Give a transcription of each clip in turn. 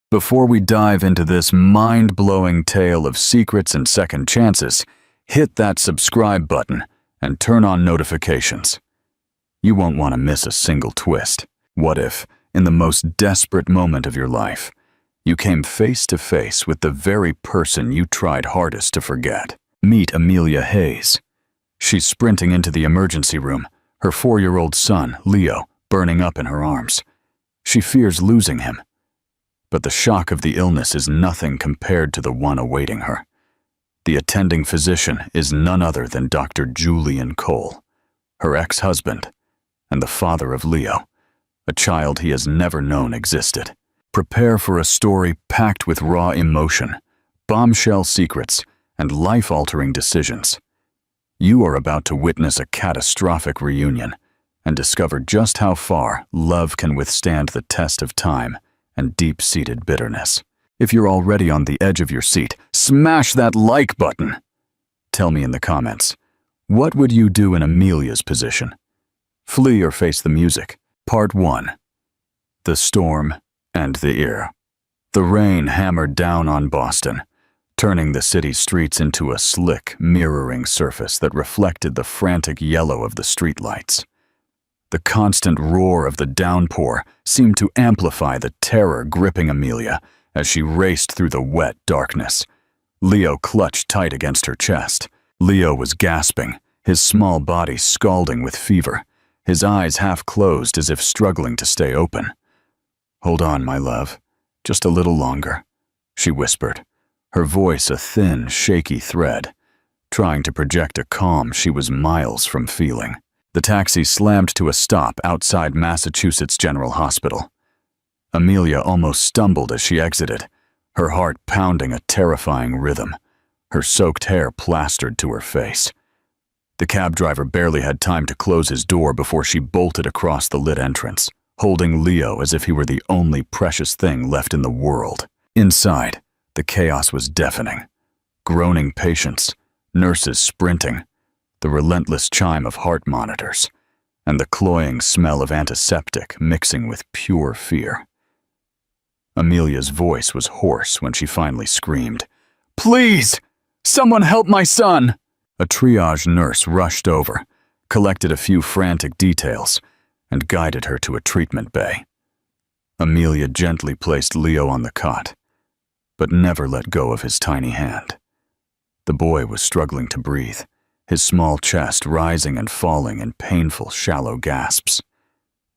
Before we dive into this mind-blowing tale of secrets and second chances, hit that subscribe button and turn on notifications. You won't want to miss a single twist. What if, in the most desperate moment of your life, you came face to face with the very person you tried hardest to forget? Meet Amelia Hayes. She's sprinting into the emergency room, her 4-year-old son, Leo, burning up in her arms. She fears losing him. But the shock of the illness is nothing compared to the one awaiting her. The attending physician is none other than Dr. Julian Cole, her ex-husband, and the father of Leo, a child he has never known existed. Prepare for a story packed with raw emotion, bombshell secrets, and life-altering decisions. You are about to witness a catastrophic reunion and discover just how far love can withstand the test of time and deep-seated bitterness. If you're already on the edge of your seat, smash that like button. Tell me in the comments, what would you do in Amelia's position? Flee or face the music? Part 1. The Storm and the Ear. The rain hammered down on Boston, turning the city's streets into a slick, mirroring surface that reflected the frantic yellow of the streetlights. The constant roar of the downpour seemed to amplify the terror gripping Amelia as she raced through the wet darkness. Leo clutched tight against her chest. Leo was gasping, his small body scalding with fever, his eyes half closed as if struggling to stay open. "Hold on, my love. Just a little longer," she whispered, her voice a thin, shaky thread, trying to project a calm she was miles from feeling. The taxi slammed to a stop outside Massachusetts General Hospital. Amelia almost stumbled as she exited, her heart pounding a terrifying rhythm, her soaked hair plastered to her face. The cab driver barely had time to close his door before she bolted across the lit entrance, holding Leo as if he were the only precious thing left in the world. Inside, the chaos was deafening. Groaning patients, nurses sprinting, the relentless chime of heart monitors, and the cloying smell of antiseptic mixing with pure fear. Amelia's voice was hoarse when she finally screamed, "Please! Someone help my son!" A triage nurse rushed over, collected a few frantic details, and guided her to a treatment bay. Amelia gently placed Leo on the cot, but never let go of his tiny hand. The boy was struggling to breathe, his small chest rising and falling in painful, shallow gasps.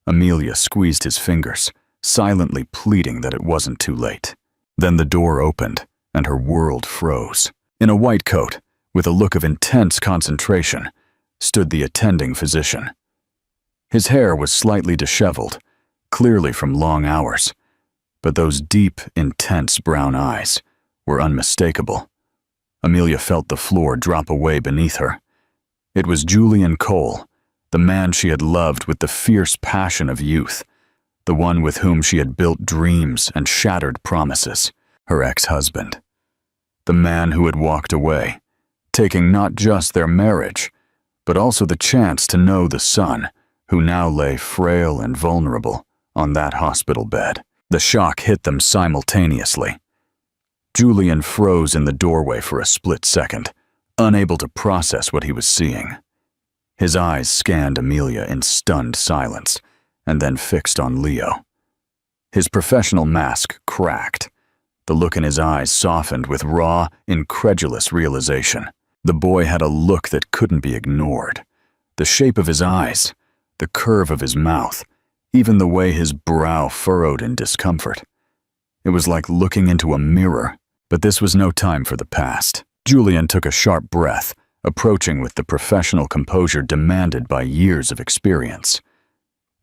Amelia squeezed his fingers, silently pleading that it wasn't too late. Then the door opened, and her world froze. In a white coat, with a look of intense concentration, stood the attending physician. His hair was slightly disheveled, clearly from long hours, but those deep, intense brown eyes were unmistakable. Amelia felt the floor drop away beneath her. It was Julian Cole, the man she had loved with the fierce passion of youth, the one with whom she had built dreams and shattered promises, her ex-husband. The man who had walked away, taking not just their marriage, but also the chance to know the son who now lay frail and vulnerable on that hospital bed. The shock hit them simultaneously. Julian froze in the doorway for a split second, unable to process what he was seeing. His eyes scanned Amelia in stunned silence, and then fixed on Leo. His professional mask cracked. The look in his eyes softened with raw, incredulous realization. The boy had a look that couldn't be ignored. The shape of his eyes, the curve of his mouth, even the way his brow furrowed in discomfort. It was like looking into a mirror, but this was no time for the past. Julian took a sharp breath, approaching with the professional composure demanded by years of experience.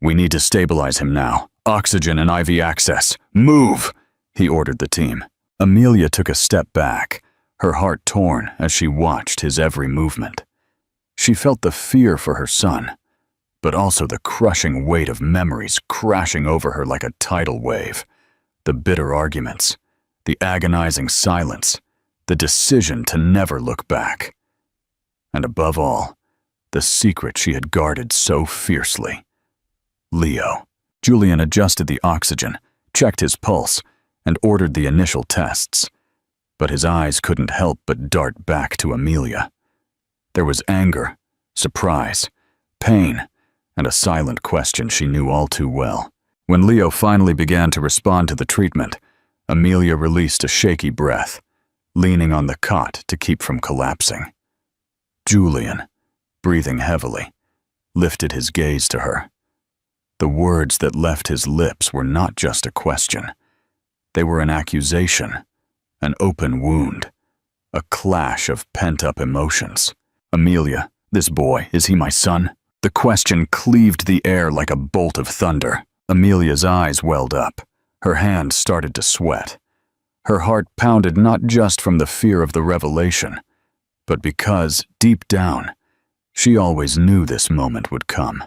"We need to stabilize him now. Oxygen and IV access. Move!" he ordered the team. Amelia took a step back, her heart torn as she watched his every movement. She felt the fear for her son, but also the crushing weight of memories crashing over her like a tidal wave. The bitter arguments, the agonizing silence, the decision to never look back. And above all, the secret she had guarded so fiercely. Leo. Julian adjusted the oxygen, checked his pulse, and ordered the initial tests, but his eyes couldn't help but dart back to Amelia. There was anger, surprise, pain, and a silent question she knew all too well. When Leo finally began to respond to the treatment, Amelia released a shaky breath, leaning on the cot to keep from collapsing. Julian, breathing heavily, lifted his gaze to her. The words that left his lips were not just a question. They were an accusation, an open wound, a clash of pent-up emotions. "Amelia, this boy, is he my son?" The question cleaved the air like a bolt of thunder. Amelia's eyes welled up. Her hands started to sweat. Her heart pounded not just from the fear of the revelation, but because, deep down, she always knew this moment would come.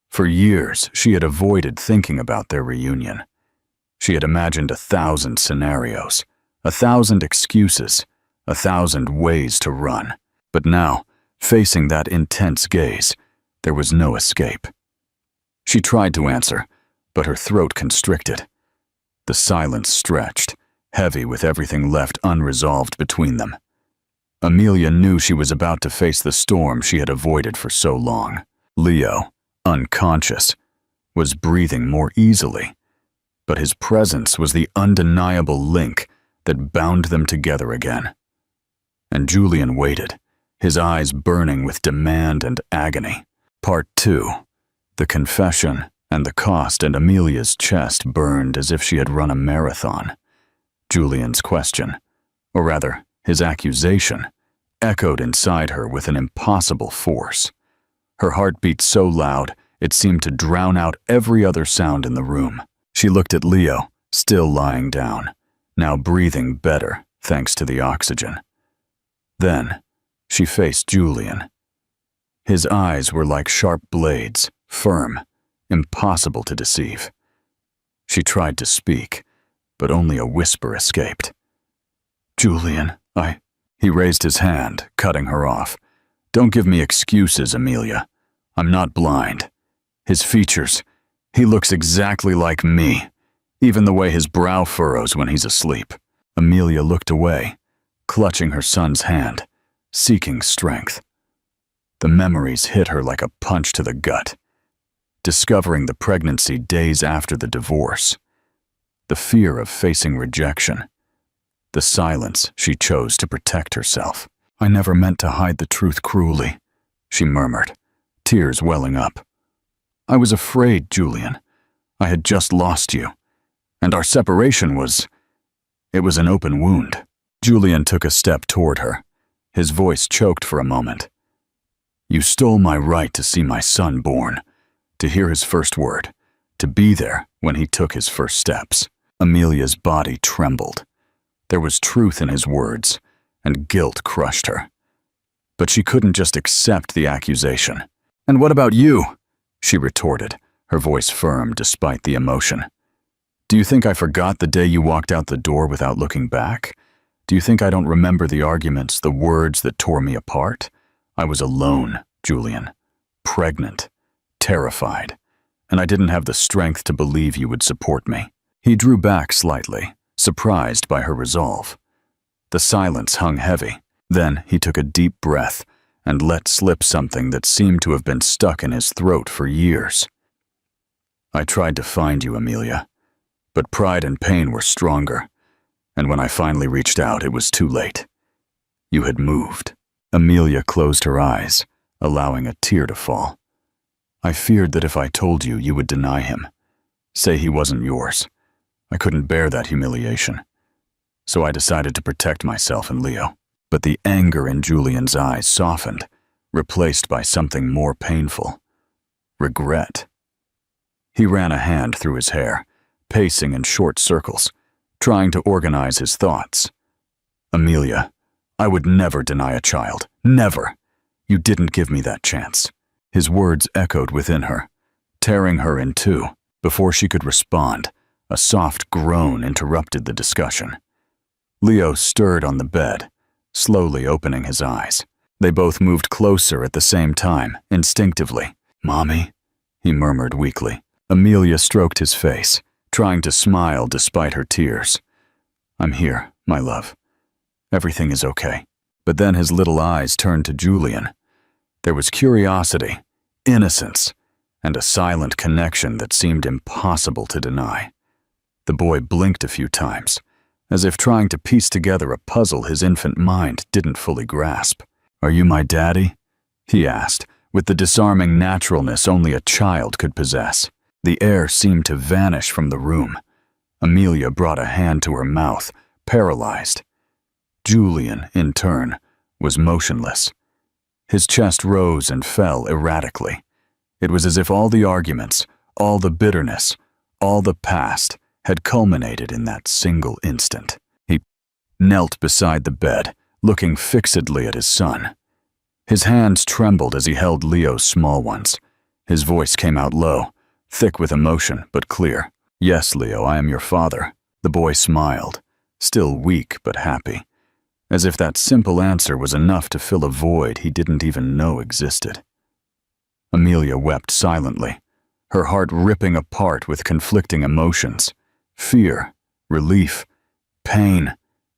For years, she had avoided thinking about their reunion. She had imagined 1,000 scenarios, 1,000 excuses, 1,000 ways to run. But now, facing that intense gaze, there was no escape. She tried to answer, but her throat constricted. The silence stretched, heavy with everything left unresolved between them. Amelia knew she was about to face the storm she had avoided for so long. Leo, unconscious, was breathing more easily, but his presence was the undeniable link that bound them together again. And Julian waited, his eyes burning with demand and agony. Part 2. The confession and the cost, and Amelia's chest burned as if she had run a marathon. Julian's question, or rather, his accusation, echoed inside her with an impossible force. Her heart beat so loud, it seemed to drown out every other sound in the room. She looked at Leo, still lying down, now breathing better thanks to the oxygen. Then, she faced Julian. His eyes were like sharp blades, firm, impossible to deceive. She tried to speak, but only a whisper escaped. "Julian, He raised his hand, cutting her off. "Don't give me excuses, Amelia. I'm not blind. His features, he looks exactly like me, even the way his brow furrows when he's asleep." Amelia looked away, clutching her son's hand, seeking strength. The memories hit her like a punch to the gut. Discovering the pregnancy days after the divorce, the fear of facing rejection, the silence she chose to protect herself. "I never meant to hide the truth cruelly," she murmured, tears welling up. "I was afraid, Julian. I had just lost you, and our separation it was an open wound." Julian took a step toward her, his voice choked for a moment. "You stole my right to see my son born, to hear his first word, to be there when he took his first steps." Amelia's body trembled. There was truth in his words, and guilt crushed her. But she couldn't just accept the accusation. "And what about you?" she retorted, her voice firm despite the emotion. "Do you think I forgot the day you walked out the door without looking back? Do you think I don't remember the arguments, the words that tore me apart? I was alone, Julian, pregnant, terrified, and I didn't have the strength to believe you would support me." He drew back slightly, surprised by her resolve. The silence hung heavy. Then he took a deep breath and let slip something that seemed to have been stuck in his throat for years. "I tried to find you, Amelia, but pride and pain were stronger, and when I finally reached out, it was too late. You had moved." Amelia closed her eyes, allowing a tear to fall. "I feared that if I told you, you would deny him, say he wasn't yours. I couldn't bear that humiliation, so I decided to protect myself and Leo." But the anger in Julian's eyes softened, replaced by something more painful: regret. He ran a hand through his hair, pacing in short circles, trying to organize his thoughts. "Amelia, I would never deny a child. Never. You didn't give me that chance." His words echoed within her, tearing her in two. Before she could respond, a soft groan interrupted the discussion. Leo stirred on the bed, slowly opening his eyes. They both moved closer at the same time, instinctively. "Mommy," he murmured weakly. Amelia stroked his face, trying to smile despite her tears. "I'm here, my love. Everything is okay." But then his little eyes turned to Julian. There was curiosity, innocence, and a silent connection that seemed impossible to deny. The boy blinked a few times, as if trying to piece together a puzzle his infant mind didn't fully grasp. "Are you my daddy?" he asked, with the disarming naturalness only a child could possess. The air seemed to vanish from the room. Amelia brought a hand to her mouth, paralyzed. Julian, in turn, was motionless. His chest rose and fell erratically. It was as if all the arguments, all the bitterness, all the past had culminated in that single instant. He knelt beside the bed, looking fixedly at his son. His hands trembled as he held Leo's small ones. His voice came out low, thick with emotion, but clear. "Yes, Leo, I am your father." The boy smiled, still weak but happy, as if that simple answer was enough to fill a void he didn't even know existed. Amelia wept silently, her heart ripping apart with conflicting emotions: fear, relief, pain,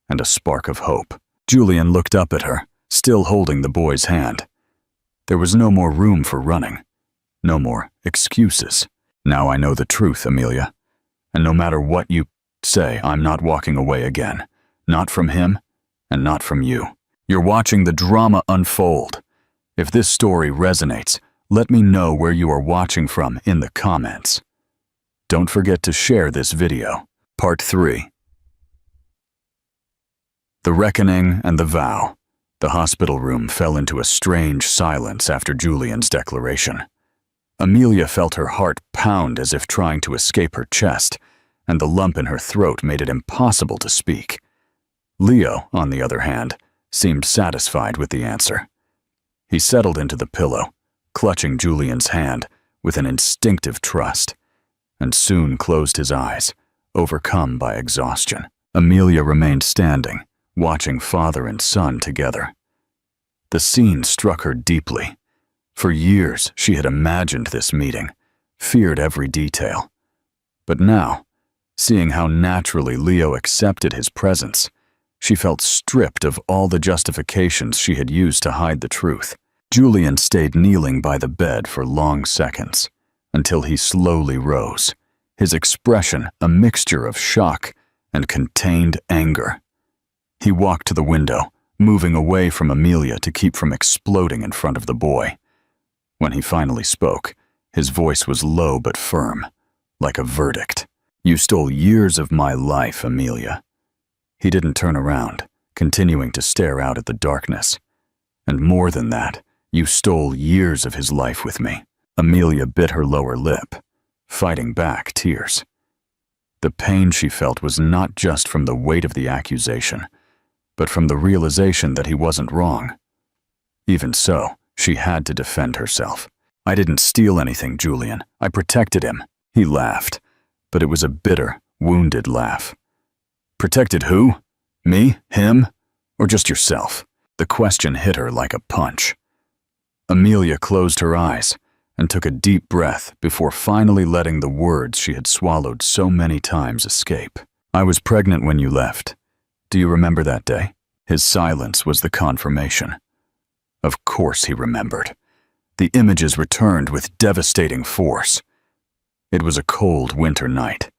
and a spark of hope. Julian looked up at her, still holding the boy's hand. There was no more room for running, no more excuses. "Now I know the truth, Amelia, and no matter what you say, I'm not walking away again. Not from him, and not from you. You're watching the drama unfold. If this story resonates, let me know where you are watching from in the comments. Don't forget to share this video." Part 3. The reckoning and the vow. The hospital room fell into a strange silence after Julian's declaration. Amelia felt her heart pound as if trying to escape her chest, and the lump in her throat made it impossible to speak. Leo, on the other hand, seemed satisfied with the answer. He settled into the pillow, clutching Julian's hand with an instinctive trust, and soon closed his eyes, overcome by exhaustion. Amelia remained standing, watching father and son together. The scene struck her deeply. For years, she had imagined this meeting, feared every detail. But now, seeing how naturally Leo accepted his presence, she felt stripped of all the justifications she had used to hide the truth. Julian stayed kneeling by the bed for long seconds, until he slowly rose, his expression a mixture of shock and contained anger. He walked to the window, moving away from Amelia to keep from exploding in front of the boy. When he finally spoke, his voice was low but firm, like a verdict. "You stole years of my life, Amelia." He didn't turn around, continuing to stare out at the darkness. "And more than that, you stole years of his life with me." Amelia bit her lower lip, fighting back tears. The pain she felt was not just from the weight of the accusation, but from the realization that he wasn't wrong. Even so, she had to defend herself. "I didn't steal anything, Julian. I protected him." He laughed, but it was a bitter, wounded laugh. "Protected who? Me? Him? Or just yourself?" The question hit her like a punch. Amelia closed her eyes and took a deep breath before finally letting the words she had swallowed so many times escape. "I was pregnant when you left. Do you remember that day?" His silence was the confirmation. Of course he remembered. The images returned with devastating force. It was a cold winter night.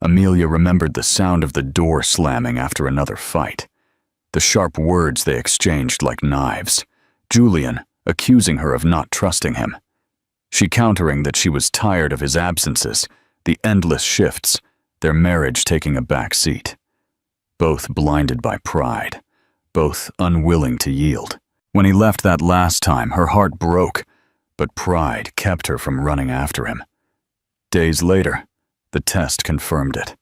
Amelia remembered the sound of the door slamming after another fight, the sharp words they exchanged like knives, Julian accusing her of not trusting him, she countering that she was tired of his absences, the endless shifts, their marriage taking a back seat. Both blinded by pride, both unwilling to yield. When he left that last time, her heart broke, but pride kept her from running after him. Days later, the test confirmed it.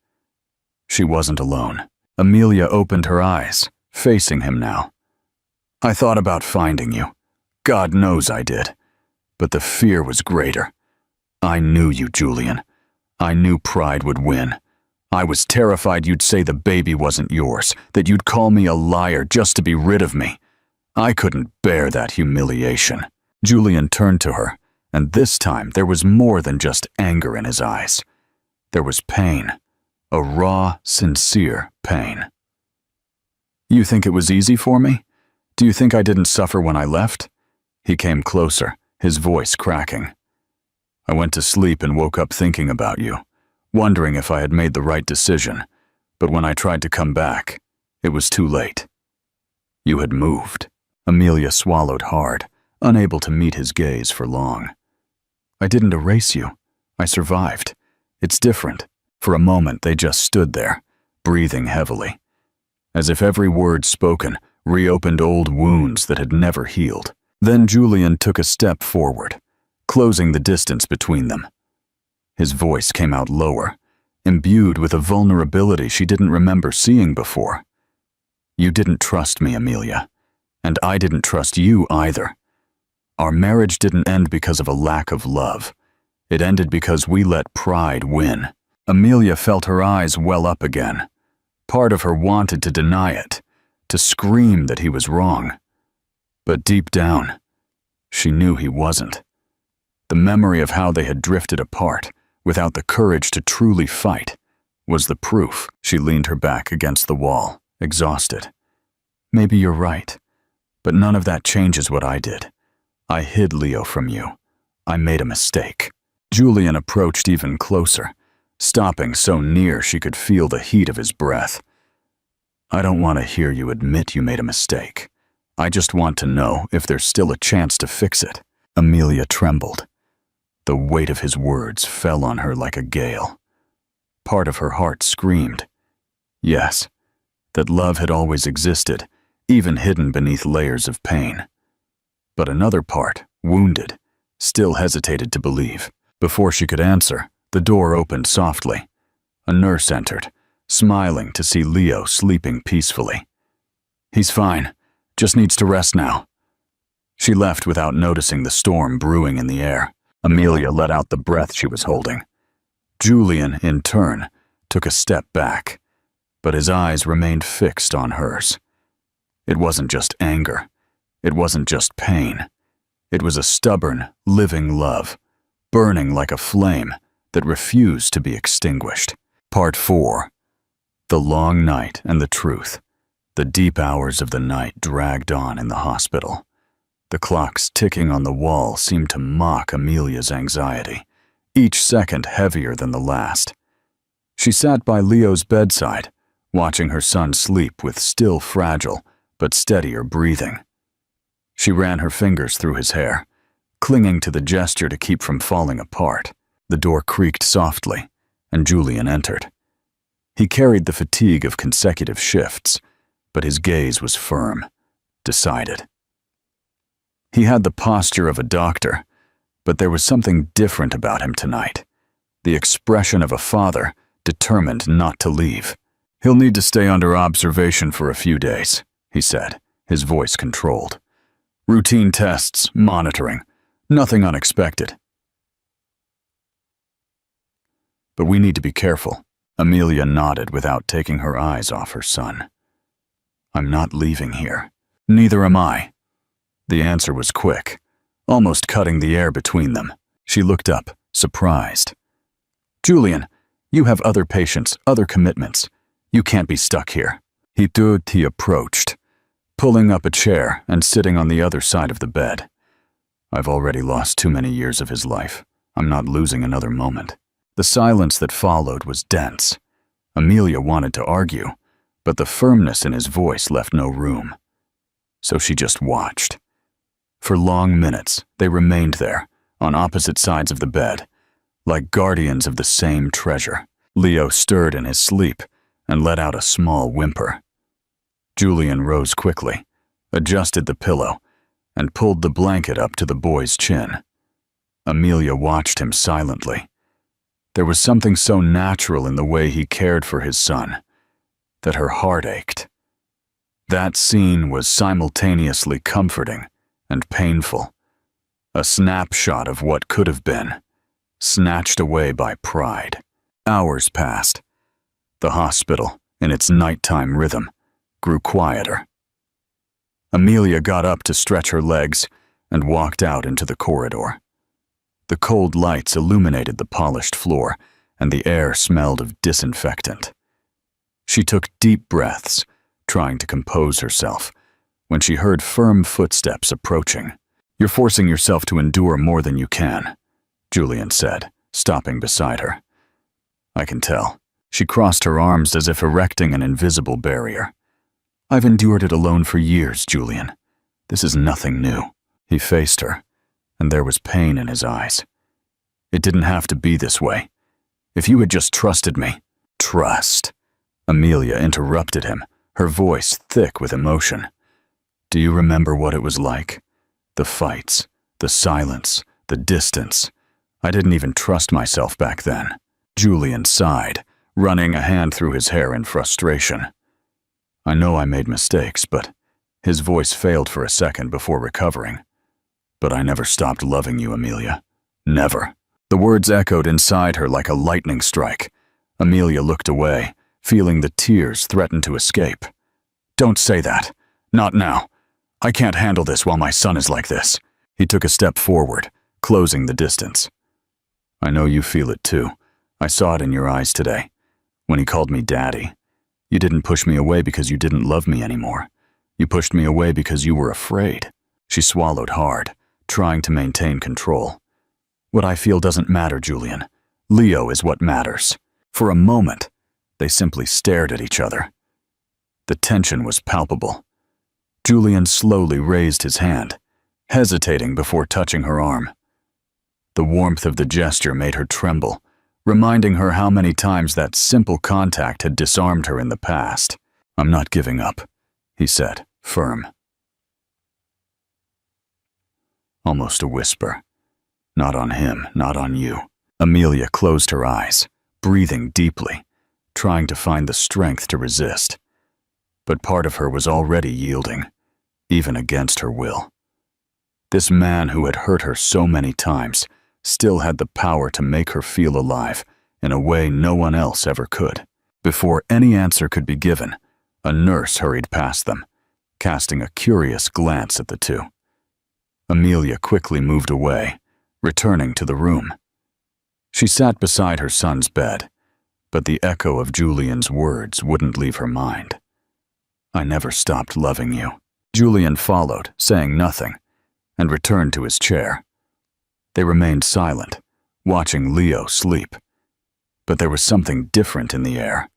She wasn't alone. Amelia opened her eyes, facing him now. "I thought about finding you. God knows I did. But the fear was greater. I knew you, Julian. I knew pride would win. I was terrified you'd say the baby wasn't yours, that you'd call me a liar just to be rid of me. I couldn't bear that humiliation." Julian turned to her, and this time there was more than just anger in his eyes. There was pain, a raw, sincere pain. You think it was easy for me? Do you think I didn't suffer when I left? He came closer, his voice cracking. I went to sleep and woke up thinking about you, wondering if I had made the right decision, but when I tried to come back, it was too late. You had moved. Amelia swallowed hard, unable to meet his gaze for long. I didn't erase you. I survived. It's different. For a moment, they just stood there, breathing heavily, as if every word spoken reopened old wounds that had never healed. Then Julian took a step forward, closing the distance between them. His voice came out lower, imbued with a vulnerability she didn't remember seeing before. You didn't trust me, Amelia, and I didn't trust you either. Our marriage didn't end because of a lack of love. It ended because we let pride win. Amelia felt her eyes well up again. Part of her wanted to deny it, to scream that he was wrong. But deep down, she knew he wasn't. The memory of how they had drifted apart, without the courage to truly fight, was the proof. She leaned her back against the wall, exhausted. Maybe you're right, but none of that changes what I did. I hid Leo from you. I made a mistake. Julian approached even closer, stopping so near she could feel the heat of his breath. I don't want to hear you admit you made a mistake. I just want to know if there's still a chance to fix it. Amelia trembled. The weight of his words fell on her like a gale. Part of her heart screamed. Yes, that love had always existed, even hidden beneath layers of pain. But another part, wounded, still hesitated to believe. Before she could answer, the door opened softly. A nurse entered, smiling to see Leo sleeping peacefully. He's fine, just needs to rest now. She left without noticing the storm brewing in the air. Amelia let out the breath she was holding. Julian, in turn, took a step back, but his eyes remained fixed on hers. It wasn't just anger. It wasn't just pain. It was a stubborn, living love, burning like a flame that refused to be extinguished. Part 4. The long night and the truth. The deep hours of the night dragged on in the hospital. The clocks ticking on the wall seemed to mock Amelia's anxiety, each second heavier than the last. She sat by Leo's bedside, watching her son sleep with still fragile but steadier breathing. She ran her fingers through his hair, clinging to the gesture to keep from falling apart. The door creaked softly, and Julian entered. He carried the fatigue of consecutive shifts, but his gaze was firm, decided. He had the posture of a doctor, but there was something different about him tonight. The expression of a father determined not to leave. He'll need to stay under observation for a few days, he said, his voice controlled. Routine tests, monitoring, nothing unexpected. But we need to be careful. Amelia nodded without taking her eyes off her son. I'm not leaving here. Neither am I. The answer was quick, almost cutting the air between them. She looked up, surprised. Julian, you have other patients, other commitments. You can't be stuck here. He approached, pulling up a chair and sitting on the other side of the bed. I've already lost too many years of his life. I'm not losing another moment. The silence that followed was dense. Amelia wanted to argue, but the firmness in his voice left no room. So she just watched. For long minutes, they remained there, on opposite sides of the bed, like guardians of the same treasure. Leo stirred in his sleep and let out a small whimper. Julian rose quickly, adjusted the pillow, and pulled the blanket up to the boy's chin. Amelia watched him silently. There was something so natural in the way he cared for his son that her heart ached. That scene was simultaneously comforting and painful, a snapshot of what could have been, snatched away by pride. Hours passed. The hospital, in its nighttime rhythm, grew quieter. Amelia got up to stretch her legs and walked out into the corridor. The cold lights illuminated the polished floor and the air smelled of disinfectant. She took deep breaths, trying to compose herself, when she heard firm footsteps approaching. "You're forcing yourself to endure more than you can," Julian said, stopping beside her. "I can tell." She crossed her arms as if erecting an invisible barrier. "I've endured it alone for years, Julian. This is nothing new." He faced her, and there was pain in his eyes. "It didn't have to be this way. If you had just trusted me." "Trust?" Amelia interrupted him, her voice thick with emotion. "Do you remember what it was like? The fights, the silence, the distance. I didn't even trust myself back then." Julian sighed, running a hand through his hair in frustration. "I know I made mistakes, but..." His voice failed for a second before recovering. "But I never stopped loving you, Amelia. Never." The words echoed inside her like a lightning strike. Amelia looked away, feeling the tears threaten to escape. "Don't say that. Not now. I can't handle this while my son is like this." He took a step forward, closing the distance. "I know you feel it too. I saw it in your eyes today. When he called me Daddy. You didn't push me away because you didn't love me anymore. You pushed me away because you were afraid." She swallowed hard, trying to maintain control. "What I feel doesn't matter, Julian. Leo is what matters." For a moment, they simply stared at each other. The tension was palpable. Julian slowly raised his hand, hesitating before touching her arm. The warmth of the gesture made her tremble, reminding her how many times that simple contact had disarmed her in the past. "I'm not giving up," he said, firm. Almost a whisper. "Not on him, not on you." Amelia closed her eyes, breathing deeply, trying to find the strength to resist. But part of her was already yielding, even against her will. This man who had hurt her so many times still had the power to make her feel alive in a way no one else ever could. Before any answer could be given, a nurse hurried past them, casting a curious glance at the two. Amelia quickly moved away, returning to the room. She sat beside her son's bed, but the echo of Julian's words wouldn't leave her mind. "I never stopped loving you." Julian followed, saying nothing, and returned to his chair. They remained silent, watching Leo sleep. But there was something different in the air.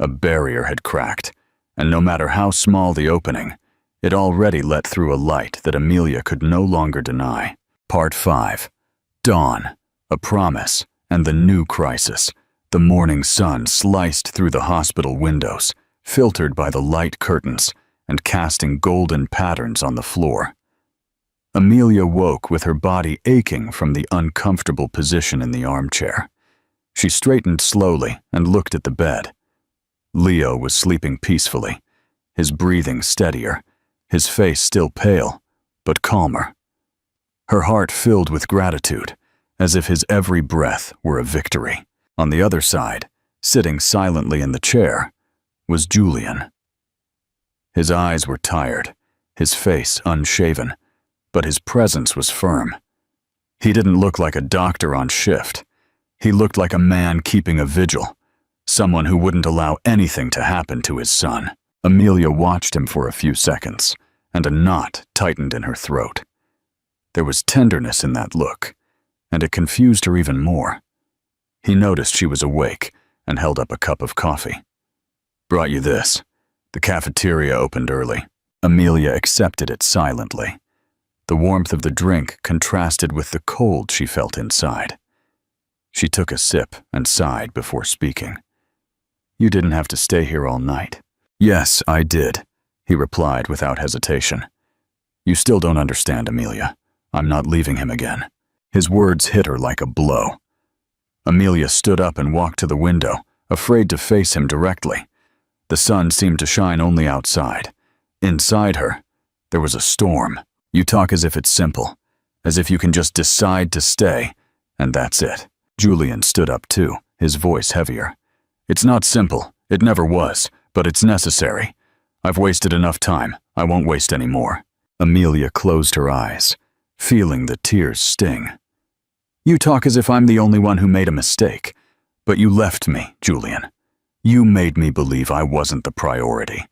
A barrier had cracked, and no matter how small the opening, it already let through a light that Amelia could no longer deny. Part 5. Dawn, a promise, and the new crisis. The morning sun sliced through the hospital windows, filtered by the light curtains, and casting golden patterns on the floor. Amelia woke with her body aching from the uncomfortable position in the armchair. She straightened slowly and looked at the bed. Leo was sleeping peacefully, his breathing steadier, his face still pale, but calmer. Her heart filled with gratitude, as if his every breath were a victory. On the other side, sitting silently in the chair, was Julian. His eyes were tired, his face unshaven, but his presence was firm. He didn't look like a doctor on shift. He looked like a man keeping a vigil, someone who wouldn't allow anything to happen to his son. Amelia watched him for a few seconds, and a knot tightened in her throat. There was tenderness in that look, and it confused her even more. He noticed she was awake and held up a cup of coffee. "Brought you this. The cafeteria opened early." Amelia accepted it silently. The warmth of the drink contrasted with the cold she felt inside. She took a sip and sighed before speaking. "You didn't have to stay here all night." "Yes, I did," he replied without hesitation. "You still don't understand, Amelia. I'm not leaving him again." His words hit her like a blow. Amelia stood up and walked to the window, afraid to face him directly. The sun seemed to shine only outside. Inside her, there was a storm. "You talk as if it's simple, as if you can just decide to stay, and that's it." Julian stood up too, his voice heavier. "It's not simple, it never was, but it's necessary. I've wasted enough time, I won't waste any more." Amelia closed her eyes, feeling the tears sting. "You talk as if I'm the only one who made a mistake, But you left me, Julian. You made me believe I wasn't the priority.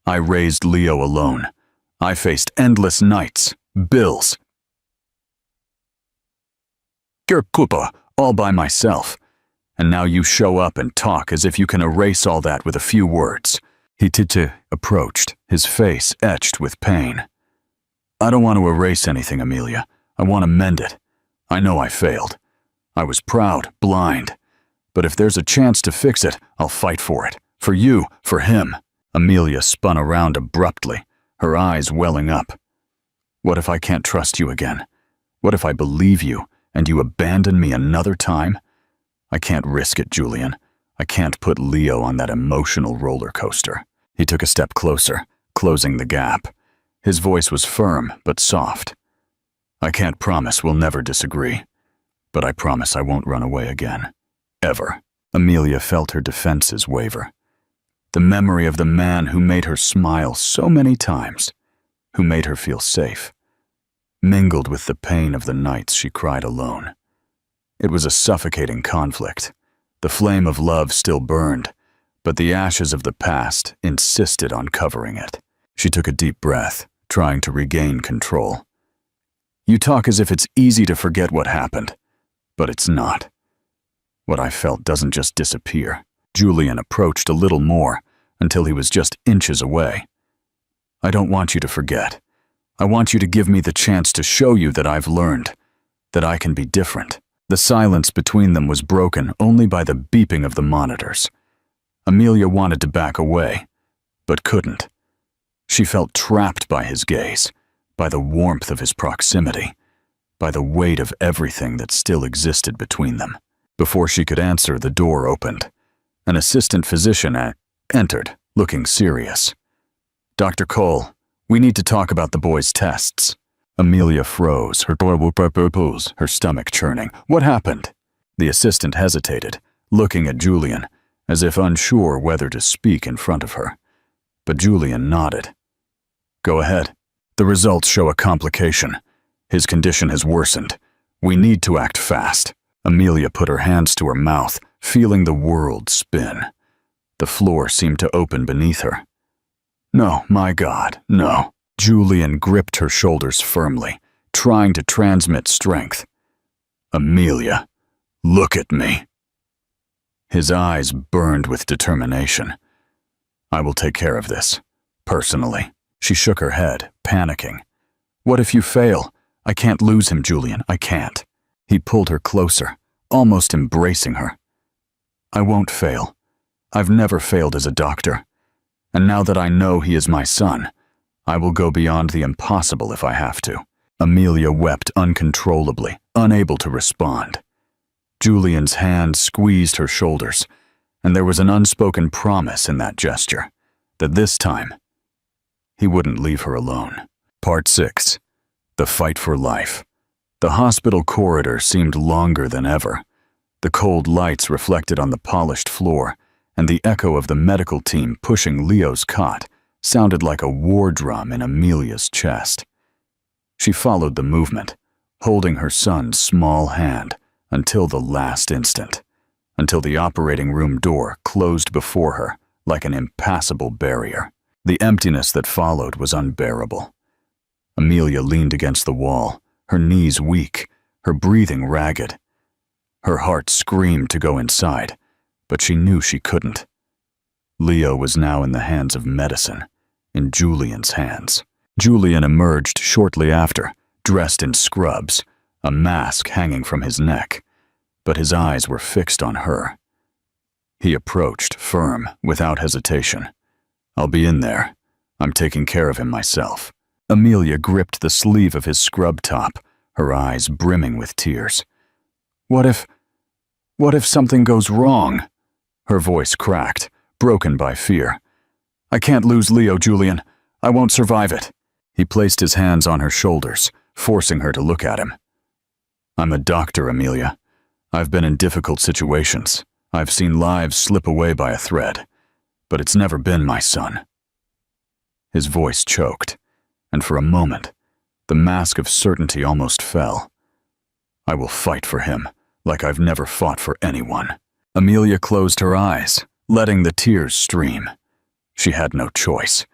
I raised Leo alone. I faced endless nights, bills, Kupa, all by myself. And now you show up and talk as if you can erase all that with a few words. Hitite approached, his face etched with pain. I don't want to erase anything, Amelia. I want to mend it. I know I failed. I was proud, blind. But if there's a chance to fix it, I'll fight for it. For you, for him. Amelia spun around abruptly, her eyes welling up. What if I can't trust you again? What if I believe you and you abandon me another time? I can't risk it, Julian. I can't put Leo on that emotional roller coaster. He took a step closer, closing the gap. His voice was firm but soft. I can't promise we'll never disagree, but I promise I won't run away again. Ever. Amelia felt her defenses waver. The memory of the man who made her smile so many times, who made her feel safe, mingled with the pain of the nights she cried alone. It was a suffocating conflict. The flame of love still burned, but the ashes of the past insisted on covering it. She took a deep breath, trying to regain control. You talk as if it's easy to forget what happened, but it's not. What I felt doesn't just disappear. Julian approached a little more until he was just inches away. I don't want you to forget. I want you to give me the chance to show you that I've learned, that I can be different. The silence between them was broken only by the beeping of the monitors. Amelia wanted to back away, but couldn't. She felt trapped by his gaze, by the warmth of his proximity, by the weight of everything that still existed between them. Before she could answer, the door opened. An assistant physician entered, looking serious. Dr. Cole, we need to talk about the boy's tests. Amelia froze, her stomach churning. What happened? The assistant hesitated, looking at Julian, as if unsure whether to speak in front of her. But Julian nodded. Go ahead. The results show a complication. His condition has worsened. We need to act fast. Amelia put her hands to her mouth, feeling the world spin. The floor seemed to open beneath her. No, my God, no. Julian gripped her shoulders firmly, trying to transmit strength. Amelia, look at me. His eyes burned with determination. I will take care of this, personally. She shook her head, panicking. What if you fail? I can't lose him, Julian, I can't. He pulled her closer, almost embracing her. I won't fail. I've never failed as a doctor. And now that I know he is my son, I will go beyond the impossible if I have to. Amelia wept uncontrollably, unable to respond. Julian's hand squeezed her shoulders, and there was an unspoken promise in that gesture, that this time, he wouldn't leave her alone. Part 6. The Fight for Life. The hospital corridor seemed longer than ever. The cold lights reflected on the polished floor, and the echo of the medical team pushing Leo's cot sounded like a war drum in Amelia's chest. She followed the movement, holding her son's small hand until the last instant, until the operating room door closed before her like an impassable barrier. The emptiness that followed was unbearable. Amelia leaned against the wall, her knees weak, her breathing ragged. Her heart screamed to go inside, but she knew she couldn't. Leo was now in the hands of medicine, in Julian's hands. Julian emerged shortly after, dressed in scrubs, a mask hanging from his neck, but his eyes were fixed on her. He approached, firm, without hesitation. I'll be in there. I'm taking care of him myself. Amelia gripped the sleeve of his scrub top, her eyes brimming with tears. What if something goes wrong? Her voice cracked, broken by fear. I can't lose Leo, Julian. I won't survive it. He placed his hands on her shoulders, forcing her to look at him. I'm a doctor, Amelia. I've been in difficult situations. I've seen lives slip away by a thread, but it's never been my son. His voice choked, and for a moment, the mask of certainty almost fell. I will fight for him like I've never fought for anyone. Amelia closed her eyes, letting the tears stream. She had no choice.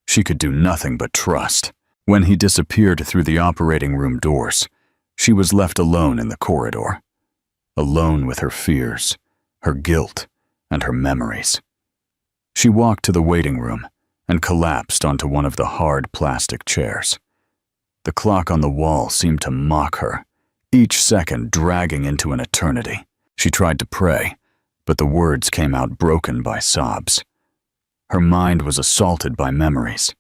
She could do nothing but trust. When he disappeared through the operating room doors, she was left alone in the corridor. Alone with her fears, her guilt, and her memories. She walked to the waiting room and collapsed onto one of the hard plastic chairs. The clock on the wall seemed to mock her, each second dragging into an eternity. She tried to pray, but the words came out broken by sobs. Her mind was assaulted by memories.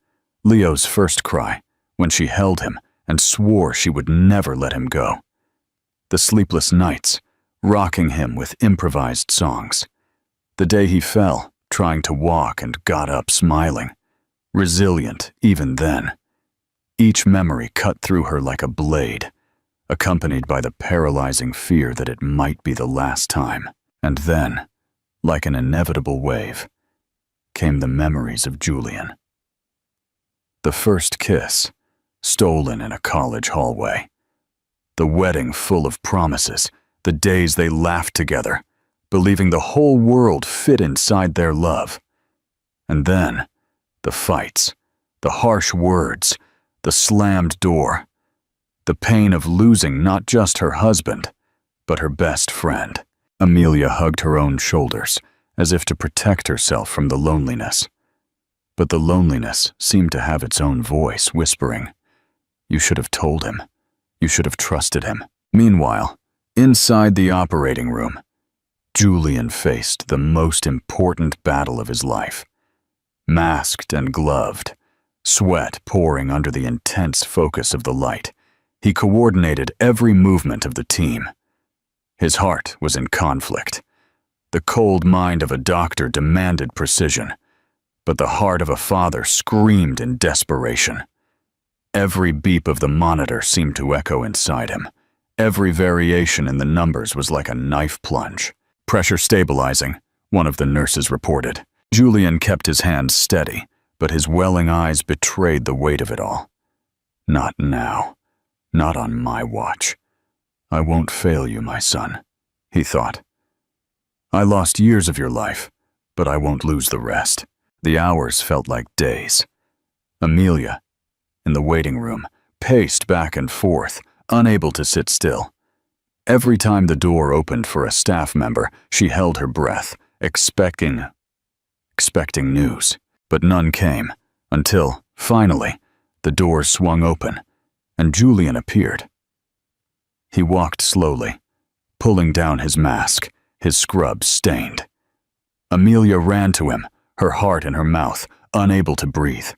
Leo's first cry, when she held him and swore she would never let him go. The sleepless nights, rocking him with improvised songs. The day he fell, trying to walk and got up smiling. Resilient even then. Each memory cut through her like a blade, accompanied by the paralyzing fear that it might be the last time. And then, like an inevitable wave, came the memories of Julian. The first kiss, stolen in a college hallway. The wedding full of promises, the days they laughed together, believing the whole world fit inside their love. And then, the fights, the harsh words, the slammed door, the pain of losing not just her husband, but her best friend. Amelia hugged her own shoulders, as if to protect herself from the loneliness. But the loneliness seemed to have its own voice, whispering, "You should have told him. You should have trusted him." Meanwhile, inside the operating room, Julian faced the most important battle of his life. Masked and gloved, sweat pouring under the intense focus of the light, he coordinated every movement of the team. His heart was in conflict. The cold mind of a doctor demanded precision, but the heart of a father screamed in desperation. Every beep of the monitor seemed to echo inside him. Every variation in the numbers was like a knife plunge. "Pressure stabilizing," one of the nurses reported. Julian kept his hands steady, but his welling eyes betrayed the weight of it all. "Not now. Not on my watch. I won't fail you, my son," he thought. "I lost years of your life, but I won't lose the rest." The hours felt like days. Amelia, in the waiting room, paced back and forth, unable to sit still. Every time the door opened for a staff member, she held her breath, expecting news. But none came, until, finally, the doors swung open, and Julian appeared. He walked slowly, pulling down his mask, his scrubs stained. Amelia ran to him, her heart in her mouth, unable to breathe.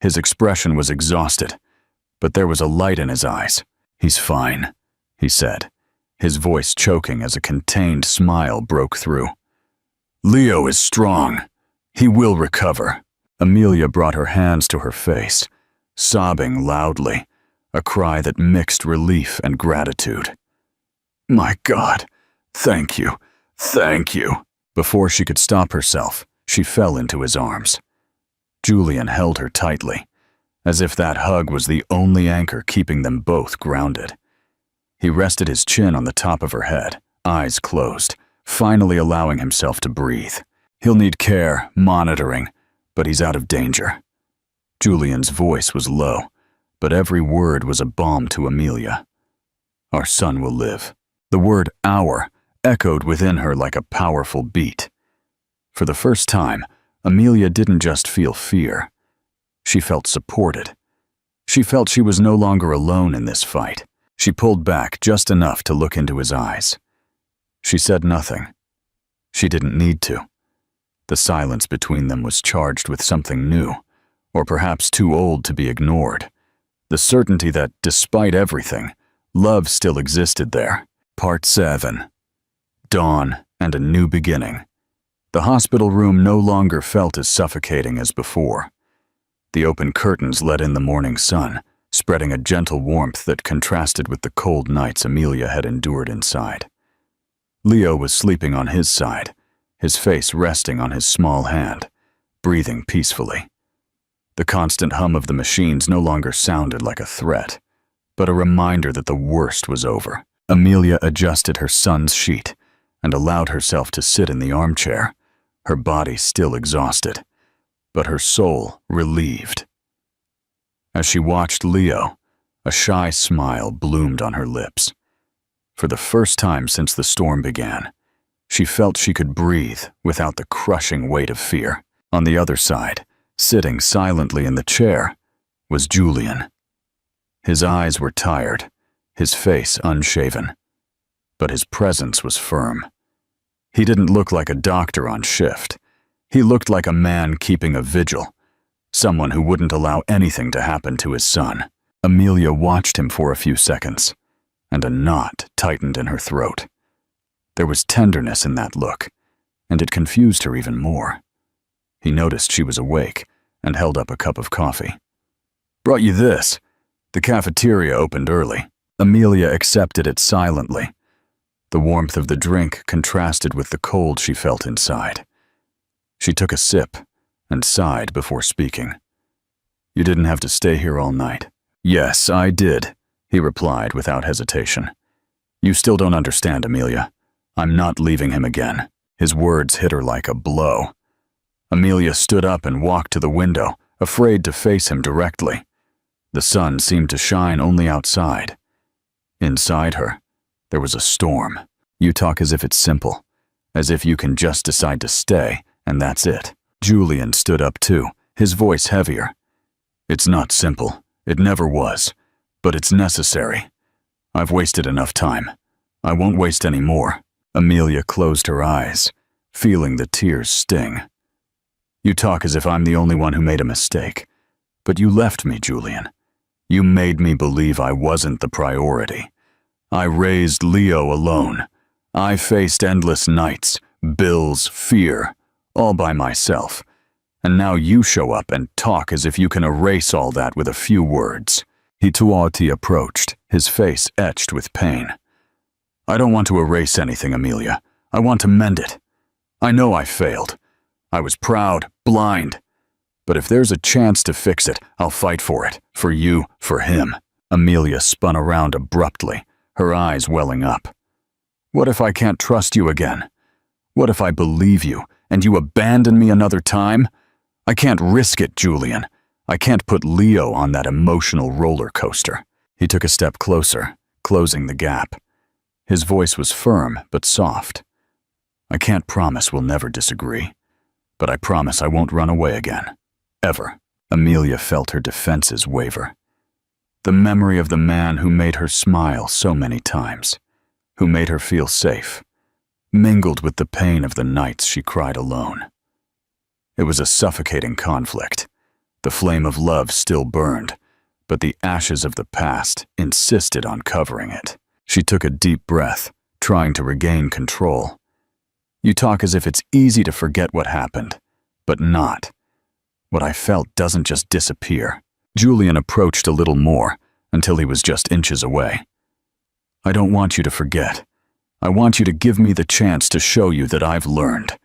His expression was exhausted, but there was a light in his eyes. "He's fine," he said, his voice choking as a contained smile broke through. "Leo is strong. He will recover." Amelia brought her hands to her face, sobbing loudly, a cry that mixed relief and gratitude. "My God, thank you, thank you." Before she could stop herself, she fell into his arms. Julian held her tightly, as if that hug was the only anchor keeping them both grounded. He rested his chin on the top of her head, eyes closed, finally allowing himself to breathe. "He'll need care, monitoring, but he's out of danger." Julian's voice was low, but every word was a balm to Amelia. "Our son will live." The word "our" echoed within her like a powerful beat. For the first time, Amelia didn't just feel fear. She felt supported. She felt she was no longer alone in this fight. She pulled back just enough to look into his eyes. She said nothing. She didn't need to. The silence between them was charged with something new, or perhaps too old to be ignored. The certainty that, despite everything, love still existed there. Part 7. Dawn and a new beginning. The hospital room no longer felt as suffocating as before. The open curtains let in the morning sun, spreading a gentle warmth that contrasted with the cold nights Amelia had endured inside. Leo was sleeping on his side, his face resting on his small hand, breathing peacefully. The constant hum of the machines no longer sounded like a threat, but a reminder that the worst was over. Amelia adjusted her son's sheet, and allowed herself to sit in the armchair, her body still exhausted, but her soul relieved. As she watched Leo, a shy smile bloomed on her lips. For the first time since the storm began, she felt she could breathe without the crushing weight of fear. On the other side, sitting silently in the chair, was Julian. His eyes were tired, his face unshaven, but his presence was firm. He didn't look like a doctor on shift. He looked like a man keeping a vigil, someone who wouldn't allow anything to happen to his son. Amelia watched him for a few seconds, and a knot tightened in her throat. There was tenderness in that look, and it confused her even more. He noticed she was awake and held up a cup of coffee. "Brought you this. The cafeteria opened early." Amelia accepted it silently. The warmth of the drink contrasted with the cold she felt inside. She took a sip and sighed before speaking. "You didn't have to stay here all night." "Yes, I did," he replied without hesitation. "You still don't understand, Amelia. I'm not leaving him again." His words hit her like a blow. Amelia stood up and walked to the window, afraid to face him directly. The sun seemed to shine only outside. Inside her, there was a storm. "You talk as if it's simple, as if you can just decide to stay, and that's it." Julian stood up too, his voice heavier. "It's not simple. It never was. But it's necessary. I've wasted enough time. I won't waste any more." Amelia closed her eyes, feeling the tears sting. "You talk as if I'm the only one who made a mistake. But you left me, Julian. You made me believe I wasn't the priority. I raised Leo alone. I faced endless nights, bills, fear, all by myself. And now you show up and talk as if you can erase all that with a few words." Hituati approached, his face etched with pain. "I don't want to erase anything, Amelia. I want to mend it. I know I failed. I was proud, blind. But if there's a chance to fix it, I'll fight for it. For you, for him." Amelia spun around abruptly, her eyes welling up. "What if I can't trust you again? What if I believe you, and you abandon me another time? I can't risk it, Julian. I can't put Leo on that emotional roller coaster." He took a step closer, closing the gap. His voice was firm but soft. "I can't promise we'll never disagree, but I promise I won't run away again. Ever." Amelia felt her defenses waver. The memory of the man who made her smile so many times, who made her feel safe, mingled with the pain of the nights she cried alone. It was a suffocating conflict. The flame of love still burned, but the ashes of the past insisted on covering it. She took a deep breath, trying to regain control. "You talk as if it's easy to forget what happened, but not. What I felt doesn't just disappear." Julian approached a little more, until he was just inches away. "I don't want you to forget. I want you to give me the chance to show you that I've learned,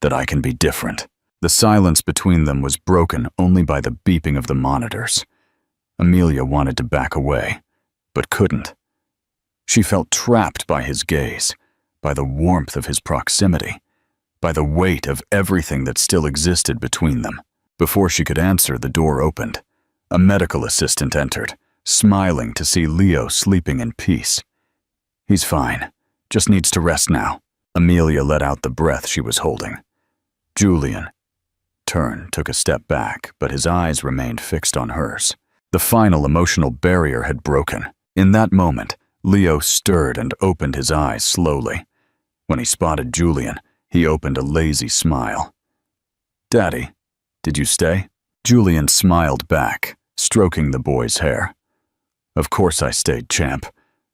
that I can be different." The silence between them was broken only by the beeping of the monitors. Amelia wanted to back away, but couldn't. She felt trapped by his gaze, by the warmth of his proximity, by the weight of everything that still existed between them. Before she could answer, the door opened. A medical assistant entered, smiling to see Leo sleeping in peace. "He's fine, just needs to rest now." Amelia let out the breath she was holding. Julian took a step back, but his eyes remained fixed on hers. The final emotional barrier had broken. In that moment, Leo stirred and opened his eyes slowly. When he spotted Julian, he opened a lazy smile. "Daddy, did you stay?" Julian smiled back, stroking the boy's hair. "Of course I stayed, champ,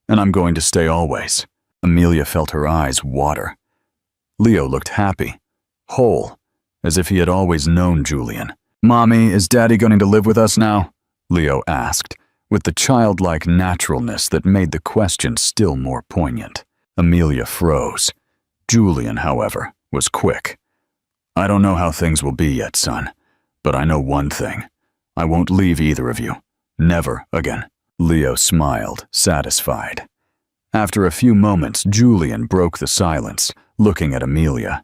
and I'm going to stay always." Amelia felt her eyes water. Leo looked happy, whole, as if he had always known Julian. "Mommy, is Daddy going to live with us now?" Leo asked, with the childlike naturalness that made the question still more poignant. Amelia froze. Julian, however, was quick. "I don't know how things will be yet, son, but I know one thing. I won't leave either of you. Never again." Leo smiled, satisfied. After a few moments, Julian broke the silence, looking at Amelia.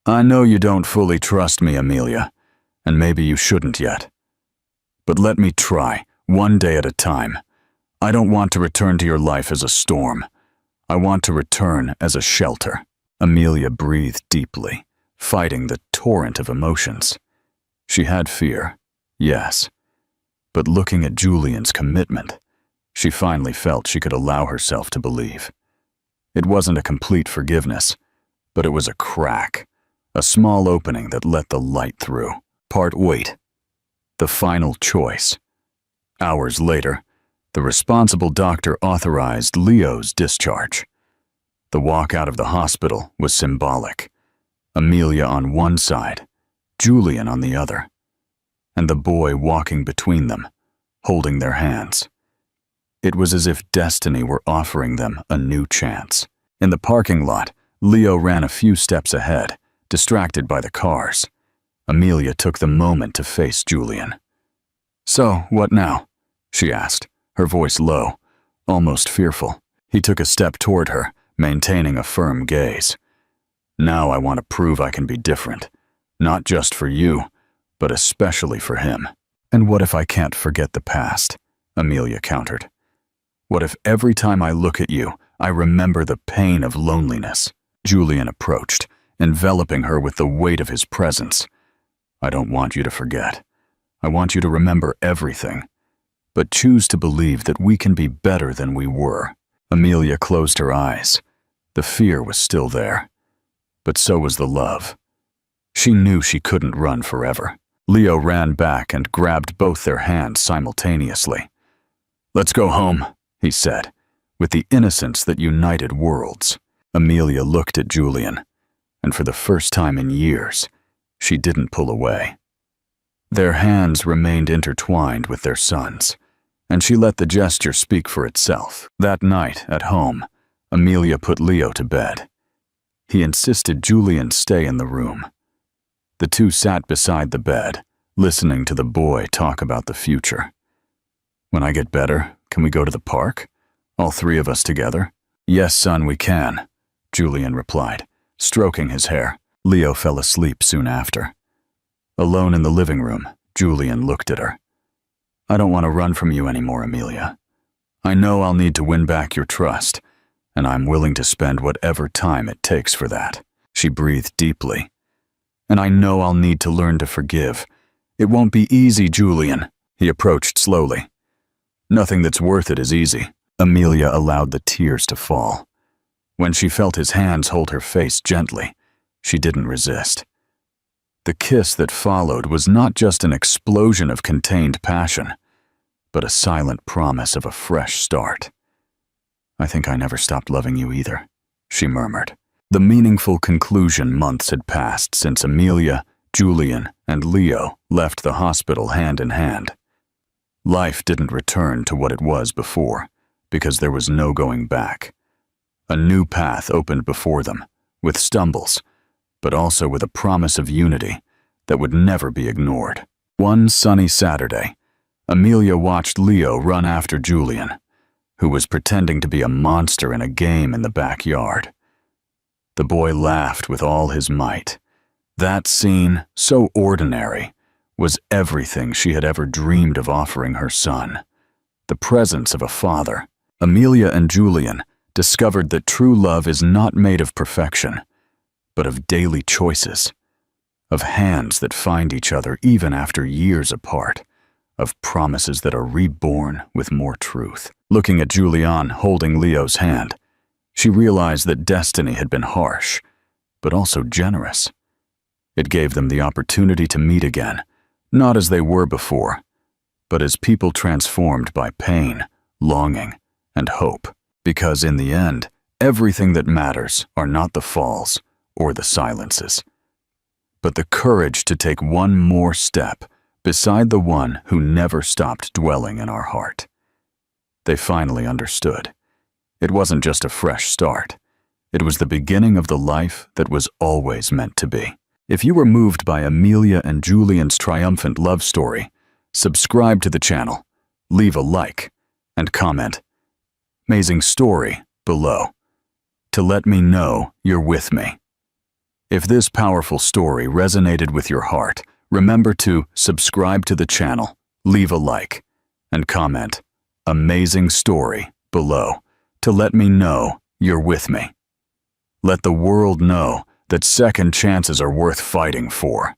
"I know you don't fully trust me, Amelia, and maybe you shouldn't yet. But let me try, one day at a time. I don't want to return to your life as a storm. I want to return as a shelter." Amelia breathed deeply, fighting the torrent of emotions. She had fear, yes, but looking at Julian's commitment, she finally felt she could allow herself to believe. It wasn't a complete forgiveness, but it was a crack, a small opening that let the light through. Wait. The final choice. Hours later, the responsible doctor authorized Leo's discharge. The walk out of the hospital was symbolic. Amelia on one side, Julian on the other, and the boy walking between them, holding their hands. It was as if destiny were offering them a new chance. In the parking lot, Leo ran a few steps ahead, distracted by the cars. Amelia took the moment to face Julian. "So, what now?" she asked, her voice low, almost fearful. He took a step toward her, maintaining a firm gaze. "Now I want to prove I can be different, not just for you, but especially for him." "And what if I can't forget the past?" Amelia countered. "What if every time I look at you, I remember the pain of loneliness?" Julian approached, enveloping her with the weight of his presence. "I don't want you to forget. I want you to remember everything, but choose to believe that we can be better than we were." Amelia closed her eyes. The fear was still there, but so was the love. She knew she couldn't run forever. Leo ran back and grabbed both their hands simultaneously. "Let's go home," he said, with the innocence that united worlds. Amelia looked at Julian, and for the first time in years, she didn't pull away. Their hands remained intertwined with their son's, and she let the gesture speak for itself. That night, at home, Amelia put Leo to bed. He insisted Julian stay in the room. The two sat beside the bed, listening to the boy talk about the future. "When I get better, can we go to the park? All three of us together?" "Yes, son, we can," Julian replied, stroking his hair. Leo fell asleep soon after. Alone in the living room, Julian looked at her. "I don't want to run from you anymore, Amelia. I know I'll need to win back your trust, and I'm willing to spend whatever time it takes for that." She breathed deeply. "And I know I'll need to learn to forgive. It won't be easy, Julian." He approached slowly. "Nothing that's worth it is easy." Amelia allowed the tears to fall. When she felt his hands hold her face gently, she didn't resist. The kiss that followed was not just an explosion of contained passion, but a silent promise of a fresh start. "I think I never stopped loving you either," she murmured. The meaningful conclusion. Months had passed since Amelia, Julian, and Leo left the hospital hand in hand. Life didn't return to what it was before, because there was no going back. A new path opened before them, with stumbles, but also with a promise of unity that would never be ignored. One sunny Saturday, Amelia watched Leo run after Julian, who was pretending to be a monster in a game in the backyard. The boy laughed with all his might. That scene, so ordinary, was everything she had ever dreamed of offering her son. The presence of a father. Amelia and Julian discovered that true love is not made of perfection, but of daily choices, of hands that find each other even after years apart, of promises that are reborn with more truth. Looking at Julian holding Leo's hand, she realized that destiny had been harsh, but also generous. It gave them the opportunity to meet again, not as they were before, but as people transformed by pain, longing, and hope. Because in the end, everything that matters are not the falls or the silences, but the courage to take one more step beside the one who never stopped dwelling in our heart. They finally understood. It wasn't just a fresh start. It was the beginning of the life that was always meant to be. If you were moved by Amelia and Julian's triumphant love story, subscribe to the channel, leave a like, and comment. Amazing story, below to let me know you're with me. If this powerful story resonated with your heart, remember to subscribe to the channel, leave a like, and comment "Amazing story" below to let me know you're with me. Let the world know that second chances are worth fighting for.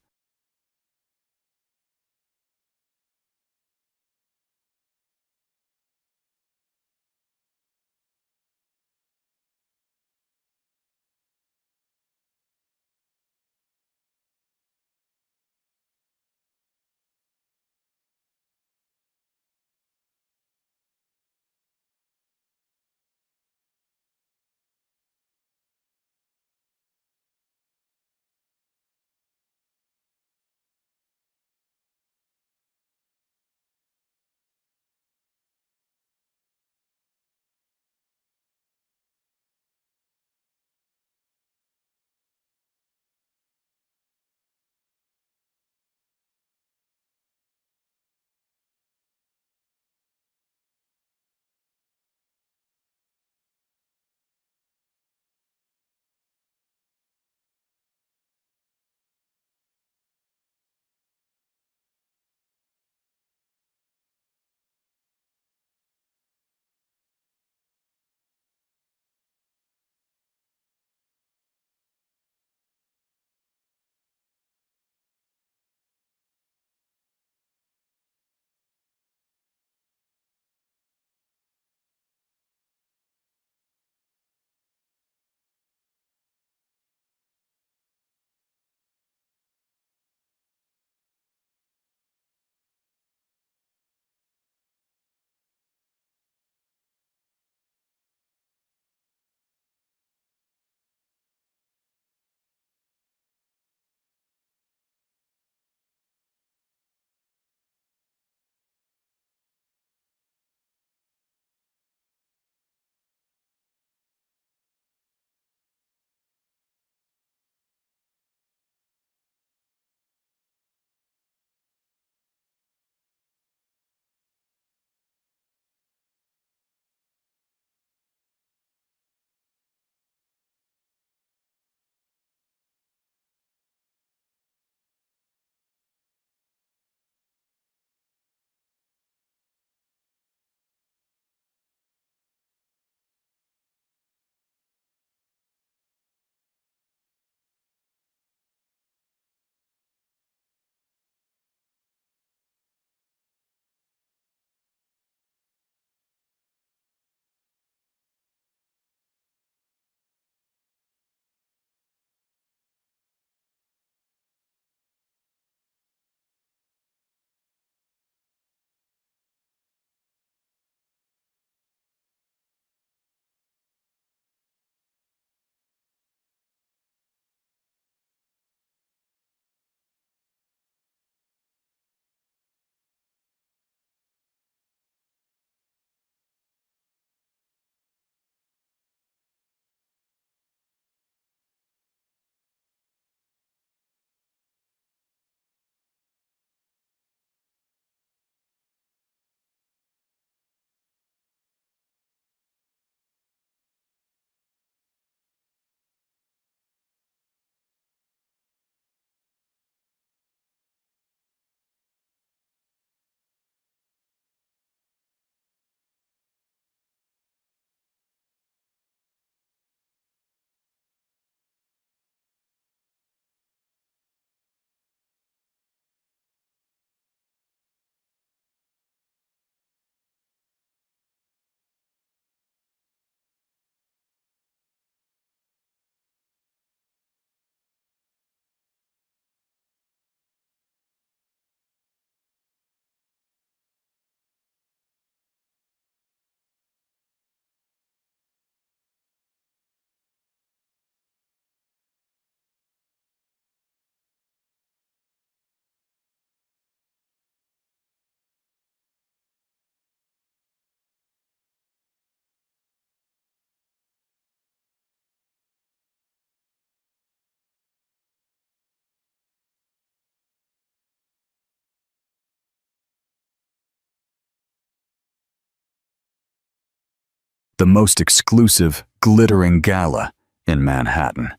The most exclusive, glittering gala in Manhattan.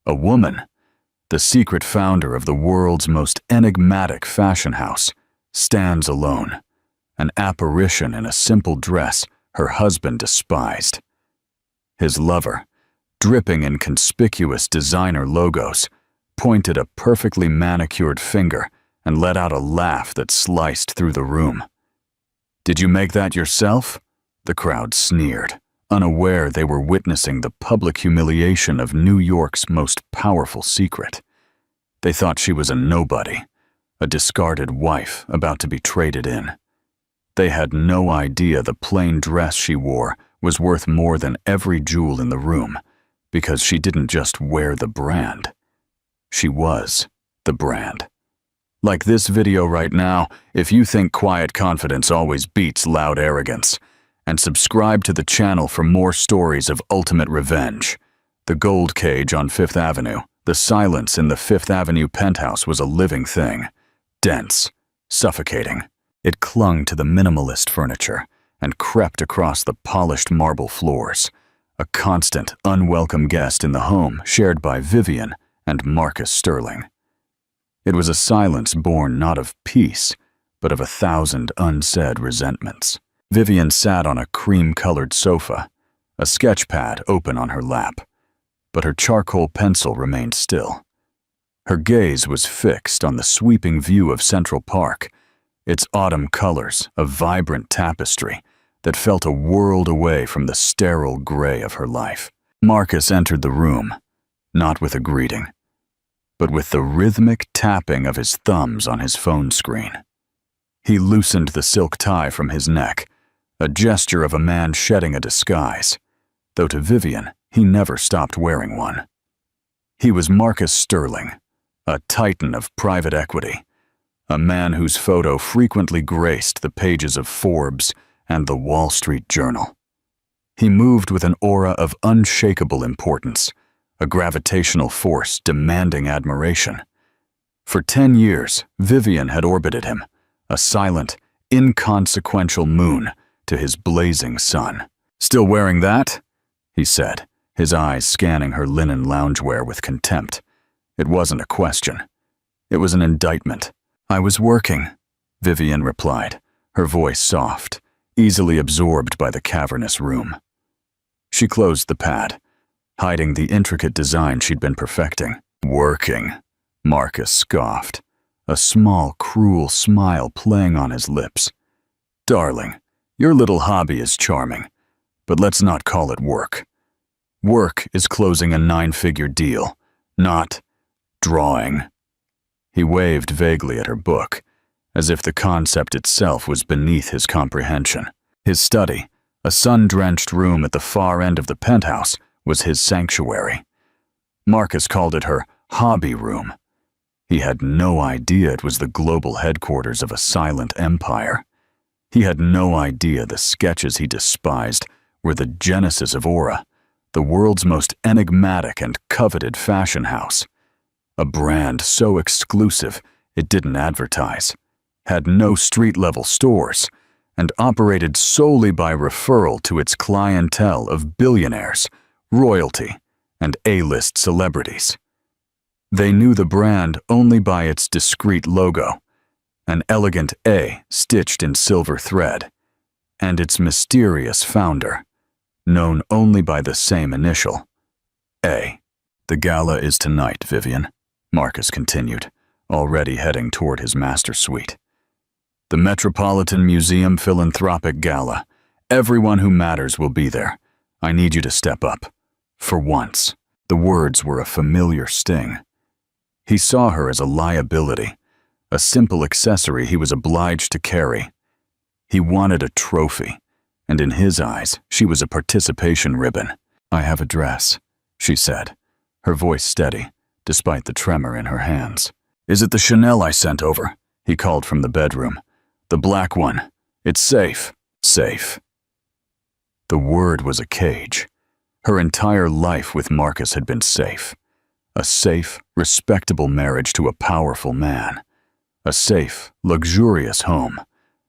A woman, the secret founder of the world's most enigmatic fashion house, stands alone, an apparition in a simple dress her husband despised. His lover, dripping in conspicuous designer logos, pointed a perfectly manicured finger and let out a laugh that sliced through the room. "Did you make that yourself?" The crowd sneered, unaware they were witnessing the public humiliation of New York's most powerful secret. They thought she was a nobody, a discarded wife about to be traded in. They had no idea the plain dress she wore was worth more than every jewel in the room, because she didn't just wear the brand. She was the brand. Like this video right now, if you think quiet confidence always beats loud arrogance. And subscribe to the channel for more stories of ultimate revenge. The gold cage on Fifth Avenue, the silence in the Fifth Avenue penthouse was a living thing. Dense, suffocating. It clung to the minimalist furniture and crept across the polished marble floors, a constant, unwelcome guest in the home shared by Vivian and Marcus Sterling. It was a silence born not of peace, but of 1,000 unsaid resentments. Vivian sat on a cream-colored sofa, a sketch pad open on her lap, but her charcoal pencil remained still. Her gaze was fixed on the sweeping view of Central Park, its autumn colors a vibrant tapestry that felt a world away from the sterile gray of her life. Marcus entered the room, not with a greeting, but with the rhythmic tapping of his thumbs on his phone screen. He loosened the silk tie from his neck, a gesture of a man shedding a disguise, though to Vivian he never stopped wearing one. He was Marcus Sterling, a titan of private equity, a man whose photo frequently graced the pages of Forbes and the Wall Street Journal. He moved with an aura of unshakable importance, a gravitational force demanding admiration. For 10 years, Vivian had orbited him, a silent, inconsequential moon to his blazing sun. "Still wearing that?" he said, his eyes scanning her linen loungewear with contempt. It wasn't a question. It was an indictment. "I was working," Vivian replied, her voice soft, easily absorbed by the cavernous room. She closed the pad, hiding the intricate design she'd been perfecting. "Working," Marcus scoffed, a small, cruel smile playing on his lips. "Darling, your little hobby is charming, but let's not call it work. Work is closing a 9-figure deal, not drawing." He waved vaguely at her book, as if the concept itself was beneath his comprehension. His study, a sun-drenched room at the far end of the penthouse, was his sanctuary. Marcus called it her hobby room. He had no idea it was the global headquarters of a silent empire. He had no idea the sketches he despised were the genesis of Aura, the world's most enigmatic and coveted fashion house. A brand so exclusive it didn't advertise, had no street-level stores, and operated solely by referral to its clientele of billionaires, royalty, and A-list celebrities. They knew the brand only by its discreet logo, an elegant A stitched in silver thread, and its mysterious founder, known only by the same initial, A. "The gala is tonight, Vivian," Marcus continued, already heading toward his master suite. "The Metropolitan Museum Philanthropic Gala. Everyone who matters will be there. I need you to step up. For once." The words were a familiar sting. He saw her as a liability, a simple accessory he was obliged to carry. He wanted a trophy, and in his eyes, she was a participation ribbon. "I have a dress," she said, her voice steady, despite the tremor in her hands. "Is it the Chanel I sent over?" he called from the bedroom. "The black one. It's safe." Safe. The word was a cage. Her entire life with Marcus had been safe. A safe, respectable marriage to a powerful man. A safe, luxurious home.